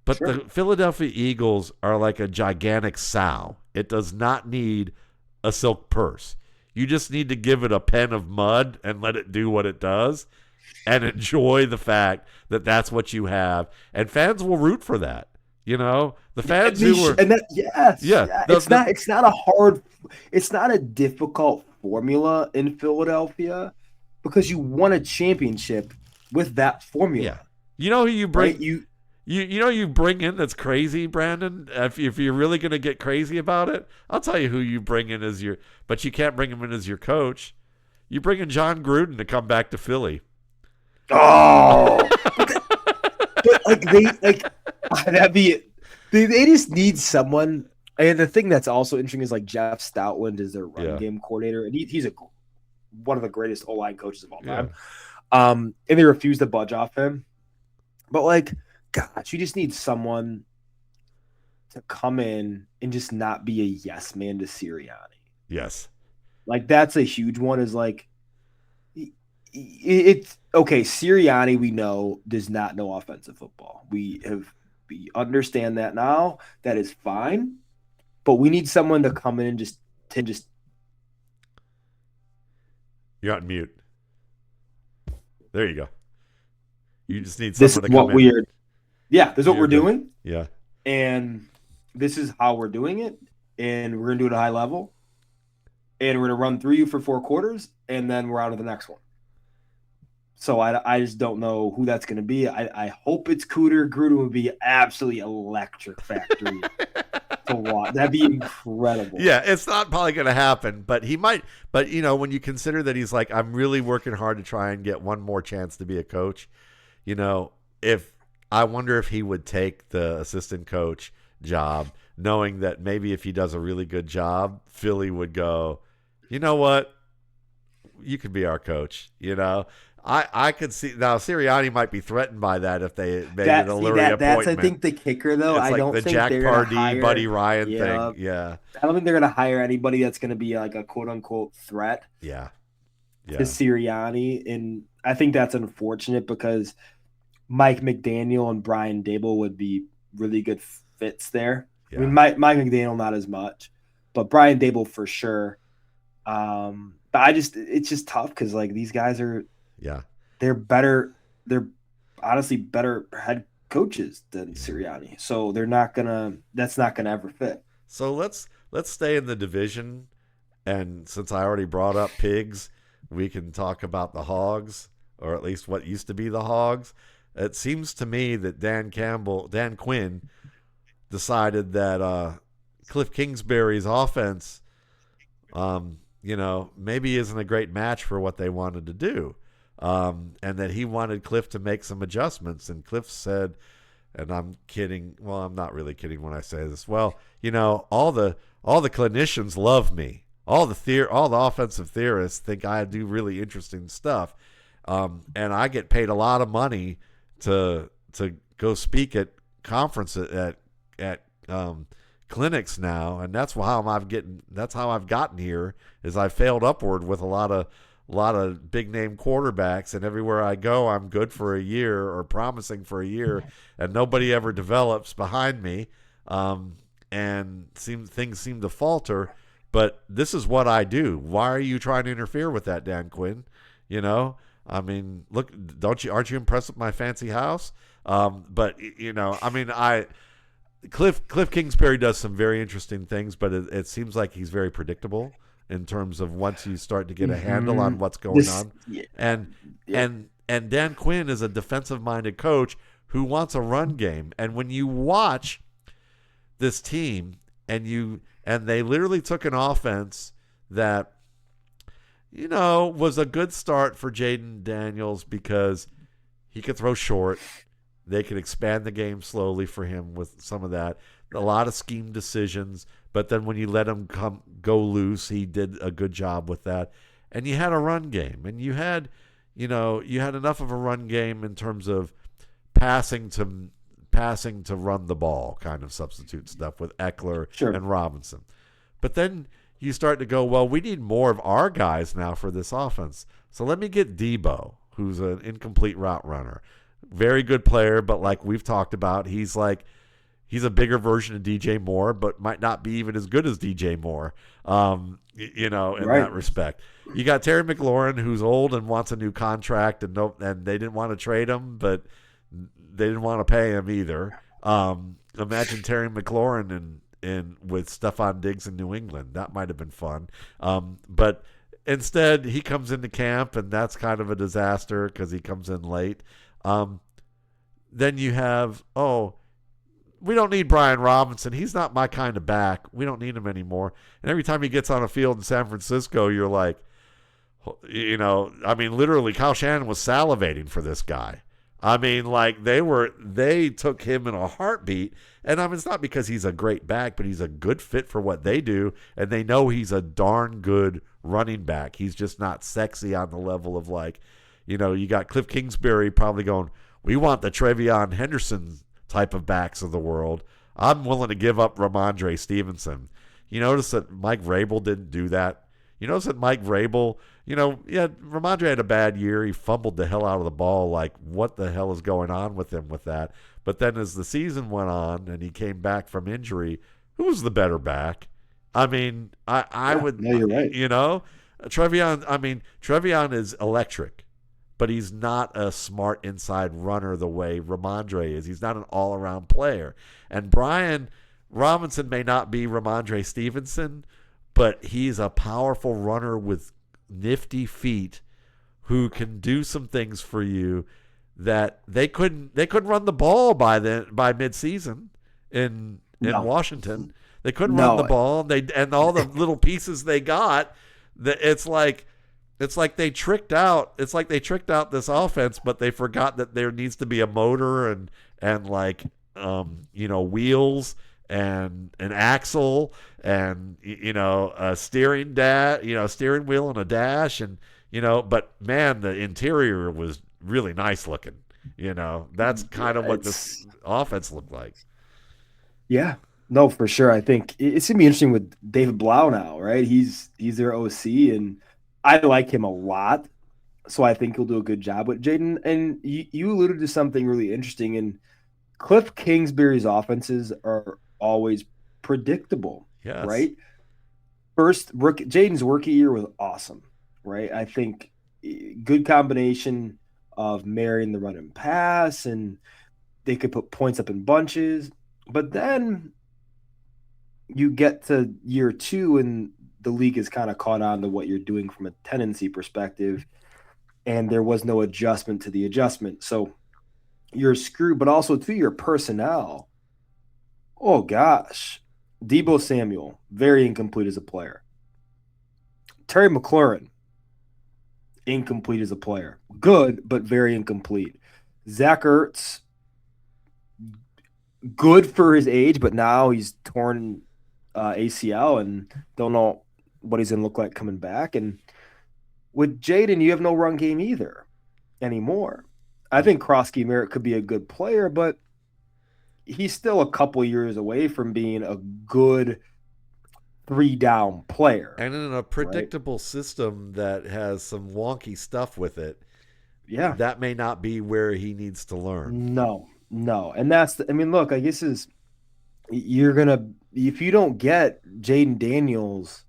but sure. The Philadelphia Eagles are like a gigantic sow. It does not need a silk purse. You just need to give it a pen of mud and let it do what it does and enjoy the fact that that's what you have. And fans will root for that. The fans it's not a difficult formula in Philadelphia because you won a championship with that formula. Yeah. You know who you bring? Right? You bring in that's crazy, Brandon. If you're really going to get crazy about it, I'll tell you who you bring in as but you can't bring him in as your coach. You bring in John Gruden to come back to Philly. Oh, that'd be it. They just need someone. And the thing that's also interesting is Jeff Stoutland is their run game coordinator, and he's one of the greatest O-line coaches of all time. Yeah. And they refuse to budge off him. But gosh, you just need someone to come in and just not be a yes man to Sirianni. Yes. That's a huge one is it's okay. Sirianni, we know, does not know offensive football. We understand that now. That is fine. But we need someone to come in and just You're on mute. There you go. You just need someone this to is come what in. we're yeah, this is what we're doing. Yeah. And this is how we're doing it. And we're gonna do it at a high level. And we're gonna run through you for 4 quarters, and then we're out of the next one. So I just don't know who that's gonna be. I hope it's Cooter. Gruden would be absolutely electric factory to watch. That'd be incredible. Yeah, it's not probably going to happen, but he might. But, when you consider that he's like, I'm really working hard to try and get one more chance to be a coach, I wonder if he would take the assistant coach job, knowing that maybe if he does a really good job, Philly would go, you know what? You could be our coach, I could see now Sirianni might be threatened by that if they made an Illyria appointment. That's I think the kicker though. It's I don't the think Jack they're Pardee, hire, Buddy Ryan thing. Yeah. I don't think they're gonna hire anybody that's gonna be a quote unquote threat. Yeah. to Yeah. Sirianni, and I think that's unfortunate because Mike McDaniel and Brian Dable would be really good fits there. I mean, Yeah. Mike McDaniel not as much, but Brian Dable for sure. But it's just tough because like these guys Yeah. they're better. They're honestly better head coaches than Yeah. Sirianni, so they're not gonna. That's not gonna ever fit. So let's stay in the division, and since I already brought up pigs, we can talk about the hogs, or at least what used to be the hogs. It seems to me that Dan Quinn decided that Kliff Kingsbury's offense, maybe isn't a great match for what they wanted to do. And that he wanted Kliff to make some adjustments. And Kliff said, and I'm kidding. Well, I'm not really kidding when I say this. Well, all the clinicians love me. All the offensive theorists think I do really interesting stuff. And I get paid a lot of money to go speak at conferences at clinics now, and that's how I've gotten here. Is I failed upward with a lot of big name quarterbacks, and everywhere I go, I'm good for a year or promising for a year, and nobody ever develops behind me, and things seem to falter. But this is what I do. Why are you trying to interfere with that, Dan Quinn? I mean, look, aren't you impressed with my fancy house? But Kliff Kingsbury does some very interesting things, but it seems like he's very predictable in terms of once you start to get a handle on what's going on. Yeah, And yeah. and Dan Quinn is a defensive-minded coach who wants a run game. And when you watch this team and they literally took an offense that was a good start for Jayden Daniels because he could throw short. They could expand the game slowly for him with some of that. A lot of scheme decisions, but then when you let him go loose, he did a good job with that. And you had a run game, and you had enough of a run game in terms of passing to run the ball kind of substitute stuff with Eckler Sure. and Robinson. But then you start to go, well, we need more of our guys now for this offense. So let me get Debo, who's an incomplete route runner. Very good player, but like we've talked about, he's a bigger version of DJ Moore, but might not be even as good as DJ Moore, in Right. that respect. You got Terry McLaurin, who's old and wants a new contract, and they didn't want to trade him, but they didn't want to pay him either. Imagine Terry McLaurin in with Stephon Diggs in New England. That might have been fun. But instead, he comes into camp, and that's kind of a disaster because he comes in late. Then you have, we don't need Brian Robinson. He's not my kind of back. We don't need him anymore. And every time he gets on a field in San Francisco, you're like, literally Kyle Shanahan was salivating for this guy. I mean, like they took him in a heartbeat. And it's not because he's a great back, but he's a good fit for what they do. And they know he's a darn good running back. He's just not sexy on the level of you got Kliff Kingsbury probably going, we want the Trevion Henderson type of backs of the world. I'm willing to give up Ramondre Stevenson. You notice that Mike Vrabel didn't do that. You notice that Mike Vrabel, Ramondre had a bad year. He fumbled the hell out of the ball. Like, what the hell is going on with him with that? But then as the season went on and he came back from injury, who was the better back? I mean, I would, No, you're right. Trevion is electric, but he's not a smart inside runner the way Ramondre is. He's not an all-around player. And Brian Robinson may not be Ramondre Stevenson, but he's a powerful runner with nifty feet who can do some things for you that they couldn't run the ball by midseason in Washington. They couldn't run the ball. And all the little pieces they got, it's like they tricked out. It's like they tricked out this offense, but they forgot that there needs to be a motor and wheels and an axle and a steering wheel and a dash but man, the interior was really nice looking. That's kind of what this offense looked like. Yeah. No, for sure. I think it's gonna be interesting with David Blau now, right? He's their OC, and I like him a lot, so I think he'll do a good job with Jayden. And you alluded to something really interesting. And Kliff Kingsbury's offenses are always predictable, Yes. right? Jayden's rookie year was awesome, right? I think good combination of marrying the run and pass, and they could put points up in bunches. But then you get to year two, and the league is kind of caught on to what you're doing from a tendency perspective, and there was no adjustment to the adjustment. So you're screwed, but also to your personnel. Oh gosh, Debo Samuel, very incomplete as a player. Terry McLaurin, incomplete as a player. Good, but very incomplete. Zach Ertz, good for his age, but now he's torn ACL and don't know what he's going to look like coming back. And with Jayden, you have no run game either anymore. I think Krosky Merritt could be a good player, but he's still a couple years away from being a good 3-down player. And in a Right? predictable system that has some wonky stuff with it, Yeah. that may not be where he needs to learn. No. And I mean, look, I guess you're going to, if you don't get Jayden Daniels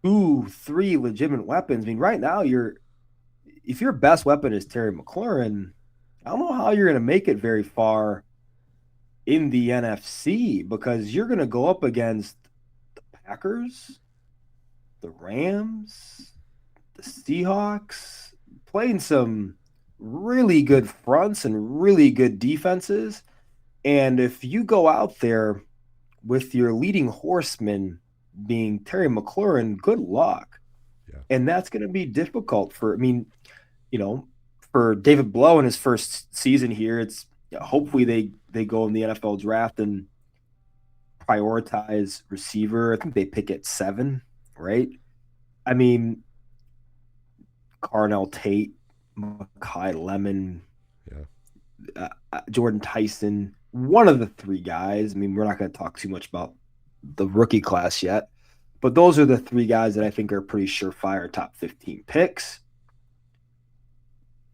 2, 3 legitimate weapons, I mean, right now if your best weapon is Terry McLaurin, I don't know how you're going to make it very far in the NFC because you're going to go up against the Packers, the Rams, the Seahawks, playing some really good fronts and really good defenses. And if you go out there with your leading horseman being Terry McLaurin, good luck. Yeah. And that's going to be difficult for David Blow in his first season here. It's hopefully they go in the NFL draft and prioritize receiver. I think they pick at 7, right? I mean, Carnell Tate, Makai Lemon, Jordan Tyson, one of the 3 guys. I mean, we're not going to talk too much about the rookie class yet, but those are the 3 guys that I think are pretty surefire top 15 picks.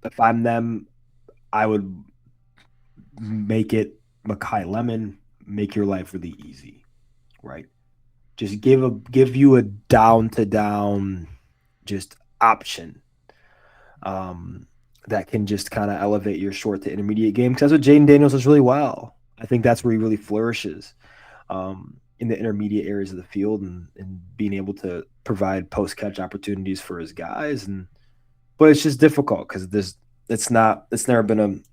If I'm them, I would make it Makai Lemon, make your life really easy, right? Just give you a down to down just option that can just kind of elevate your short to intermediate game. Because that's what Jayden Daniels does really well. I think that's where he really flourishes in the intermediate areas of the field and being able to provide post catch opportunities for his guys. But it's just difficult because it's never been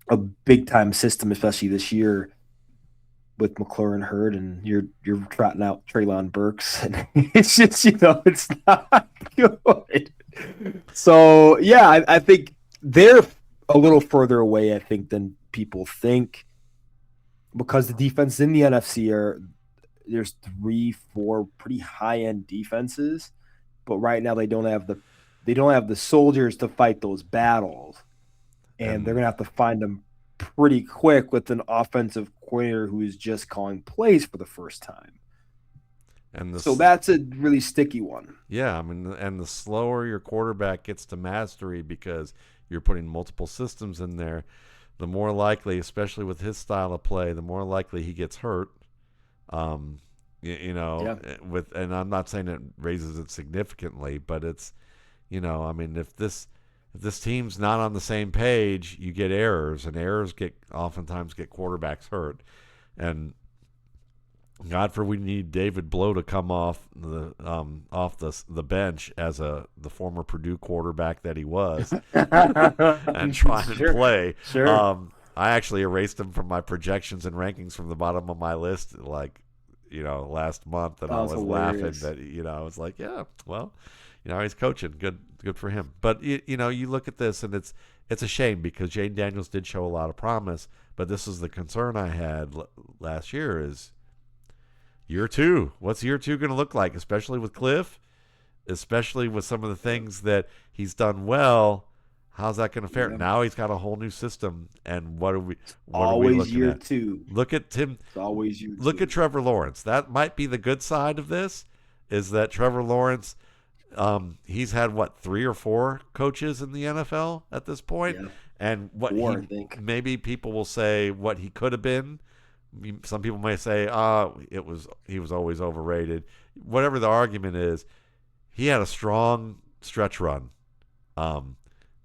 a big time system, especially this year with McLaurin hurt and you're trotting out Treylon Burks and it's just it's not good. So yeah, I think they're a little further away, I think, than people think because the defense in the NFC there's 3-4 pretty high end defenses, but right now they don't have the soldiers to fight those battles, and they're gonna have to find them pretty quick with an offensive coordinator who is just calling plays for the first time. So that's a really sticky one. Yeah, I mean, and the slower your quarterback gets to mastery because you're putting multiple systems in there, the more likely, especially with his style of play, the more likely he gets hurt. And I'm not saying it raises it significantly, but it's, I mean, if this team's not on the same page, you get errors, and errors oftentimes get quarterbacks hurt. And God forbid we need David Blow to come off the bench as the former Purdue quarterback that he was and try and play. Sure. I actually erased him from my projections and rankings from the bottom of my list, last month, and I was hilarious. laughing that I was like, yeah, well, he's coaching, good for him. But you look at this and it's a shame because Jayden Daniels did show a lot of promise, but this is the concern I had last year is year 2. What's year 2 going to look like, especially with Kliff, especially with some of the things that he's done well? How's that going to fare? Yeah. Now he's got a whole new system, and what are we looking year at? 2. Look at Tim. It's always year 2. Look at Trevor Lawrence. That might be the good side of this, is that Trevor Lawrence He's had what 3 or 4 coaches in the NFL at this point, Yeah. and what 4, he I think. maybe people will say what he could have been. Some people may say, he was always overrated. Whatever the argument is, he had a strong stretch run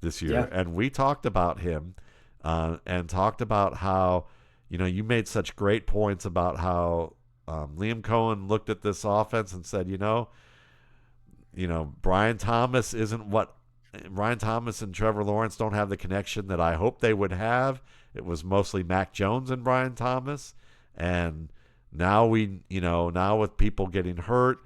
this year, Yeah. and we talked about him and talked about how you made such great points about how Liam Cohen looked at this offense and said, Brian Thomas and Trevor Lawrence don't have the connection that I hoped they would have. It was mostly Mac Jones and Brian Thomas. And now now with people getting hurt,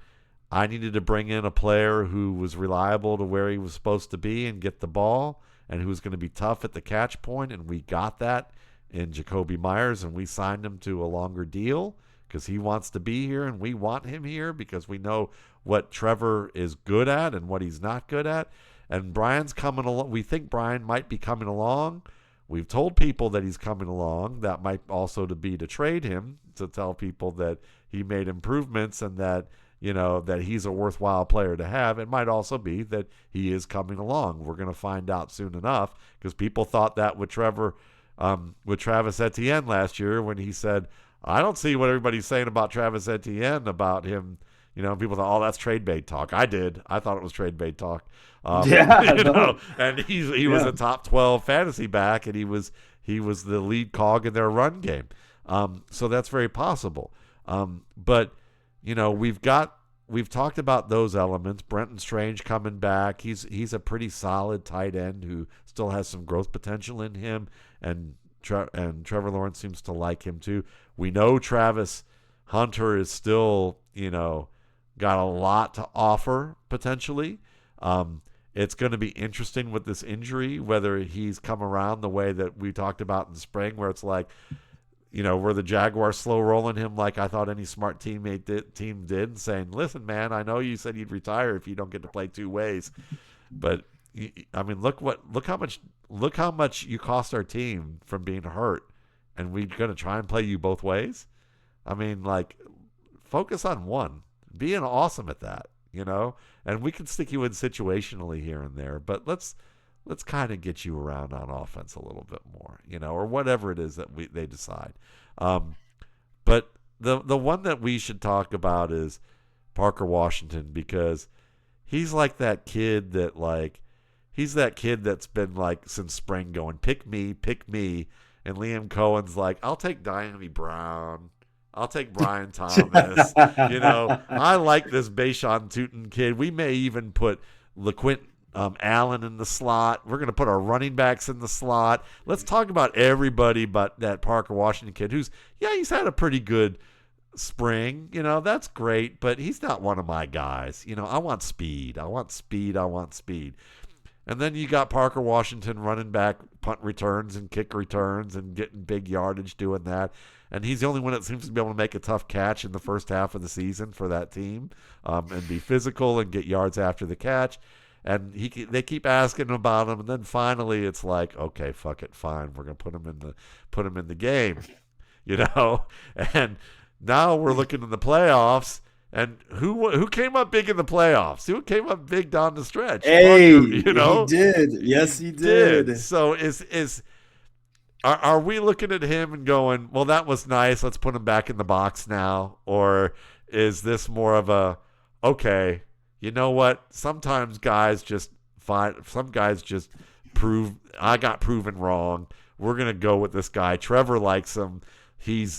I needed to bring in a player who was reliable to where he was supposed to be and get the ball, and who was going to be tough at the catch point. And we got that in Jacoby Myers, and we signed him to a longer deal because he wants to be here, and we want him here because we know what Trevor is good at and what he's not good at. And Brian's coming along. We think Brian might be coming along. We've told people that he's coming along. That might also be to trade him, to tell people that he made improvements and that that he's a worthwhile player to have. It might also be that he is coming along. We're going to find out soon enough, because people thought that with Travis Etienne last year, when he said, I don't see what everybody's saying about Travis Etienne, about him. People thought, oh, that's trade bait talk. I did. I thought it was trade bait talk. And he was a top 12 fantasy back, and he was the lead cog in their run game. So that's very possible. But we've talked about those elements. Brenton Strange coming back. He's a pretty solid tight end who still has some growth potential in him, and Trevor Lawrence seems to like him too. We know Travis Hunter is still, got a lot to offer potentially. It's going to be interesting with this injury, whether he's come around the way that we talked about in the spring, where it's like, where the Jaguars slow rolling him like I thought any smart team did, saying, listen, man, I know you said you'd retire if you don't get to play 2 ways. But, I mean, look how much you cost our team from being hurt, and we're going to try and play you both ways. I mean, focus on one. Being awesome at that, and we can stick you in situationally here and there, but let's kind of get you around on offense a little bit more, or whatever it is that they decide. But the one that we should talk about is Parker Washington, because he's like that kid that's been since spring going, pick me. And Liam Cohen's like, I'll take Diami Brown. I'll take Brian Thomas. I like this Bashan Tootin kid. We may even put LeQuint Allen in the slot. We're going to put our running backs in the slot. Let's talk about everybody but that Parker Washington kid he's had a pretty good spring. That's great, but he's not one of my guys. I want speed. And then you got Parker Washington running back punt returns and kick returns and getting big yardage doing that. And he's the only one that seems to be able to make a tough catch in the first half of the season for that team, and be physical and get yards after the catch. And they keep asking about him, and then finally it's like, okay, fuck it, fine, we're gonna put him in the game, And now we're looking in the playoffs, and who came up big in the playoffs? Who came up big down the stretch? Hey, Parker, he did. Yes, he did. So Are we looking at him and going, well, that was nice, let's put him back in the box now? Or is this more of a, okay, you know what? Sometimes guys just prove, I got proven wrong. We're going to go with this guy. Trevor likes him. He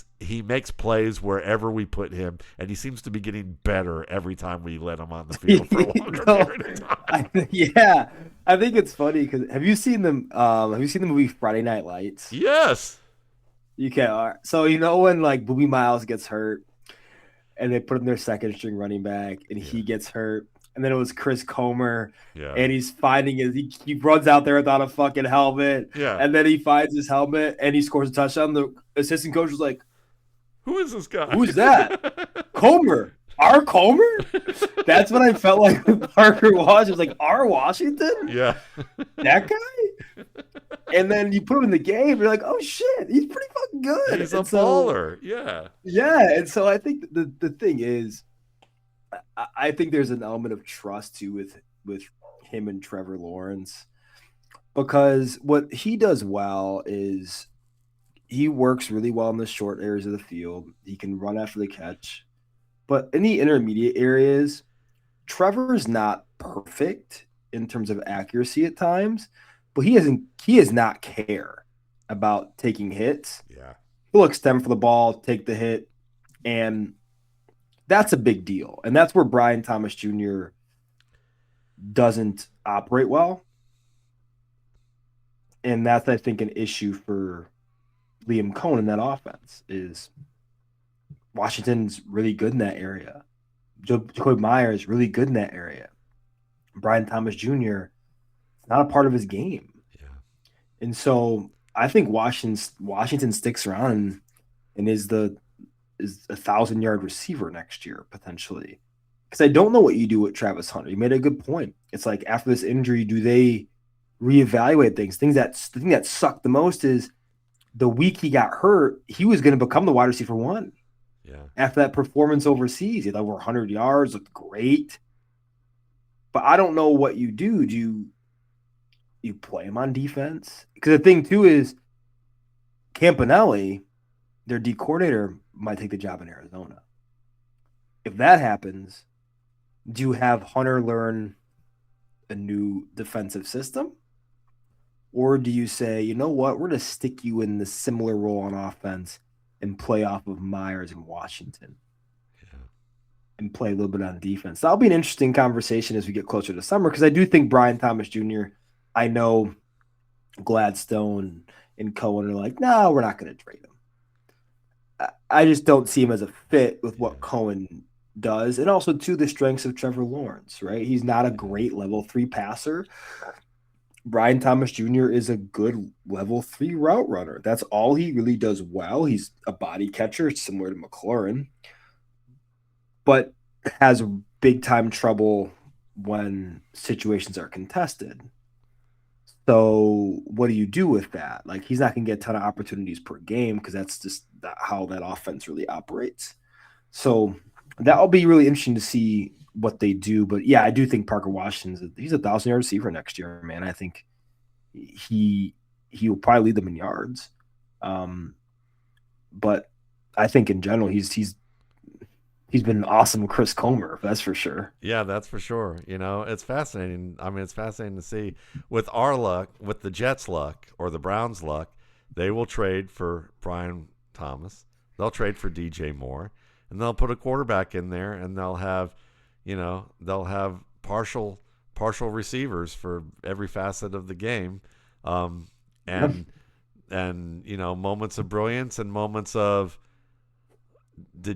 makes plays wherever we put him, and he seems to be getting better every time we let him on the field for a longer period of time. I think it's funny because have you seen the movie Friday Night Lights? Yes. You can. All right. So when Boobie Miles gets hurt, and they put him their second string running back, and he gets hurt, and then it was Chris Comer, and he's finding he runs out there without a fucking helmet, and then he finds his helmet and he scores a touchdown. The assistant coach was like, "Who is this guy? Who's that? Comer." R. Comer? That's what I felt like with Parker Washington. Like, R. Washington? Yeah. That guy? And then you put him in the game, you're like, oh, shit, he's pretty fucking good. He's a baller. Yeah. Yeah, and so I think the thing is, I think there's an element of trust too with him and Trevor Lawrence, because what he does well is he works really well in the short areas of the field. He can run after the catch, but in the intermediate areas, Trevor's not perfect in terms of accuracy at times, but he does not care about taking hits. Yeah. He'll extend for the ball, take the hit, and that's a big deal. And that's where Brian Thomas Jr. doesn't operate well. And that's, I think, an issue for Liam Cohen in that offense is Washington's really good in that area. Jacoby Myers is really good in that area. Brian Thomas Jr. is not a part of his game. Yeah. And so I think Washington sticks around and is a 1,000-yard receiver next year, potentially. Because I don't know what you do with Travis Hunter. You made a good point. It's like after this injury, do they reevaluate things? The thing that sucked the most is the week he got hurt, he was going to become the wide receiver 1. Yeah. After that performance overseas, he had over 100 yards, looked great. But I don't know what you do. Do you play him on defense? Because the thing, too, is Campanelli, their D coordinator, might take the job in Arizona. If that happens, do you have Hunter learn a new defensive system? Or do you say, you know what, we're going to stick you in the similar role on offense and play off of Myers in Washington and play a little bit on defense? That'll be an interesting conversation as we get closer to summer, because I do think Brian Thomas Jr., I know Gladstone and Cohen are like, no, we're not going to trade him. I just don't see him as a fit with what Cohen does. And also, too, the strengths of Trevor Lawrence, right? He's not a great level 3 passer. Brian Thomas Jr. is a good level 3 route runner. That's all he really does well. He's a body catcher, similar to McLaurin, but has big time trouble when situations are contested. So what do you do with that? Like, he's not going to get a ton of opportunities per game because that's just how that offense really operates. So that'll be really interesting to see what they do. But yeah, I do think Parker Washington's he's a 1,000-yard receiver next year, man. I think he will probably lead them in yards. But I think in general he's been an awesome Chris Comer, that's for sure. Yeah, that's for sure. You know, it's fascinating. I mean, it's fascinating to see with our luck, with the Jets' luck or the Browns' luck, they will trade for Brian Thomas. They'll trade for DJ Moore, and they'll put a quarterback in there, and they'll have partial receivers for every facet of the game, and moments of brilliance and moments of they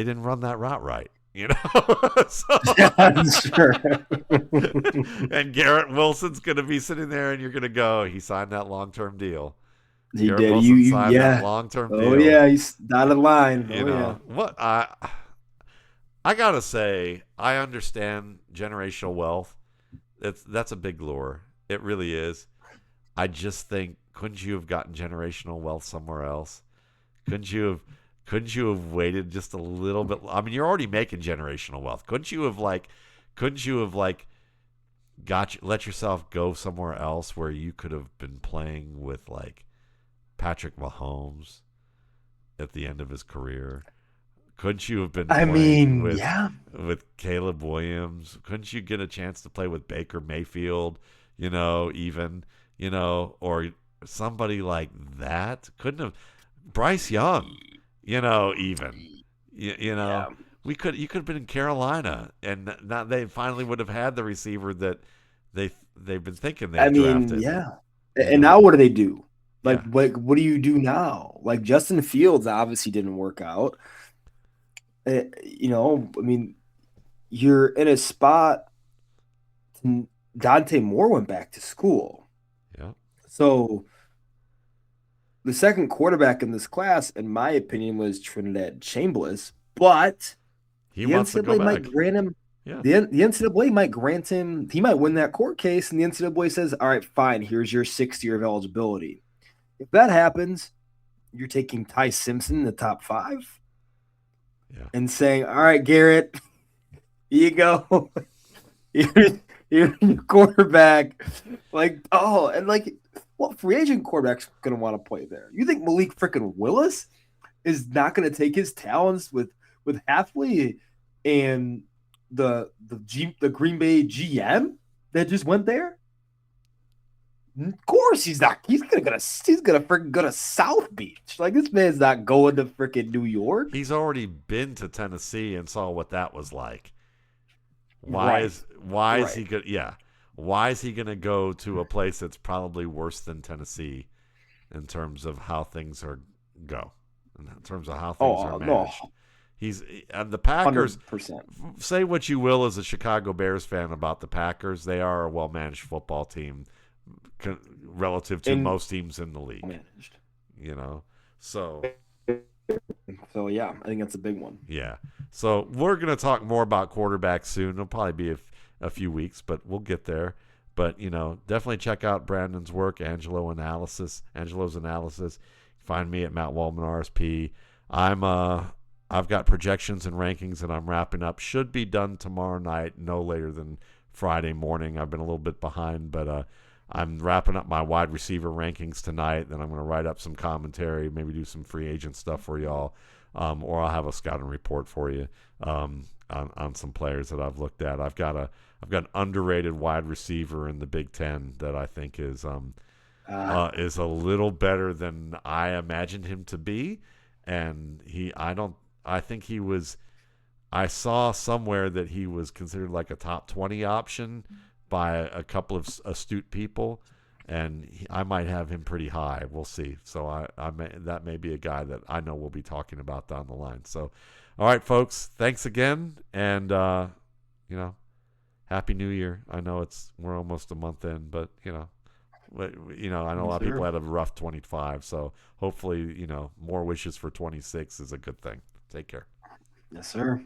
didn't run that route right, so, Yeah, sure. and Garrett Wilson's going to be sitting there, and you're going to go, he signed that long-term deal. He Garrett did. Wilson signed that long-term deal. Oh yeah, he's dotted line. What I gotta say, I understand generational wealth. That's a big lure. It really is. I just think, couldn't you have gotten generational wealth somewhere else? Couldn't you have waited just a little bit? I mean, you're already making generational wealth. Couldn't you have let yourself go somewhere else where you could have been playing with like Patrick Mahomes at the end of his career? Couldn't you have been playing with Caleb Williams? Couldn't you get a chance to play with Baker Mayfield, or somebody like that? Couldn't have Bryce Young, even. Yeah. You could have been in Carolina, and not they finally would have had the receiver that they've been thinking they drafted. Yeah. And now what do they do? What do you do now? Like, Justin Fields obviously didn't work out. You're in a spot. Dante Moore went back to school. Yeah. So the second quarterback in this class, in my opinion, was Trinidad Chambliss, but the NCAA might grant him. Yeah. The NCAA might grant him. He might win that court case, and the NCAA says, "All right, fine. Here's your 6th year of eligibility." If that happens, you're taking Ty Simpson in the top 5. Yeah. And saying, "All right, Garrett, You go. Your quarterback, like, oh, and like, what free agent quarterback's gonna want to play there? You think Malik freaking Willis is not gonna take his talents with Halfley and the Green Bay GM that just went there? Of course he's not. He's gonna freaking go to South Beach. Like, this man's not going to freaking New York. He's already been to Tennessee and saw what that was like. Right. Why is Right. he good? Yeah, why is he going to go to a place that's probably worse than Tennessee in terms of how things are go, in terms of how things are Oh no, managed? He's and the Packers. 100%. Say what you will as a Chicago Bears fan about the Packers, they are a well managed football team relative to And most teams in the league. managed. You know, so So yeah, I think that's a big one. yeah. So we're going to talk more about quarterbacks soon. It'll probably be a few weeks, but we'll get there. But, definitely check out Brandon's work, Angelo's analysis. Find me at Matt Waldman RSP. I've got projections and rankings that I'm wrapping up. Should be done tomorrow night, no later than Friday morning. I've been a little bit behind, but I'm wrapping up my wide receiver rankings tonight. Then I'm going to write up some commentary, maybe do some free agent stuff for y'all. Or I'll have a scouting report for you on some players that I've looked at. I've got an underrated wide receiver in the Big Ten that I think is a little better than I imagined him to be, and I think he was. I saw somewhere that he was considered like a top 20 option by a couple of astute people. And I might have him pretty high. We'll see. So that may be a guy that I know we'll be talking about down the line. So, all right, folks, thanks again, and Happy New Year. I know we're almost a month in, but I know a lot of people had a rough 25. So hopefully, more wishes for 26 is a good thing. Take care. Yes, sir.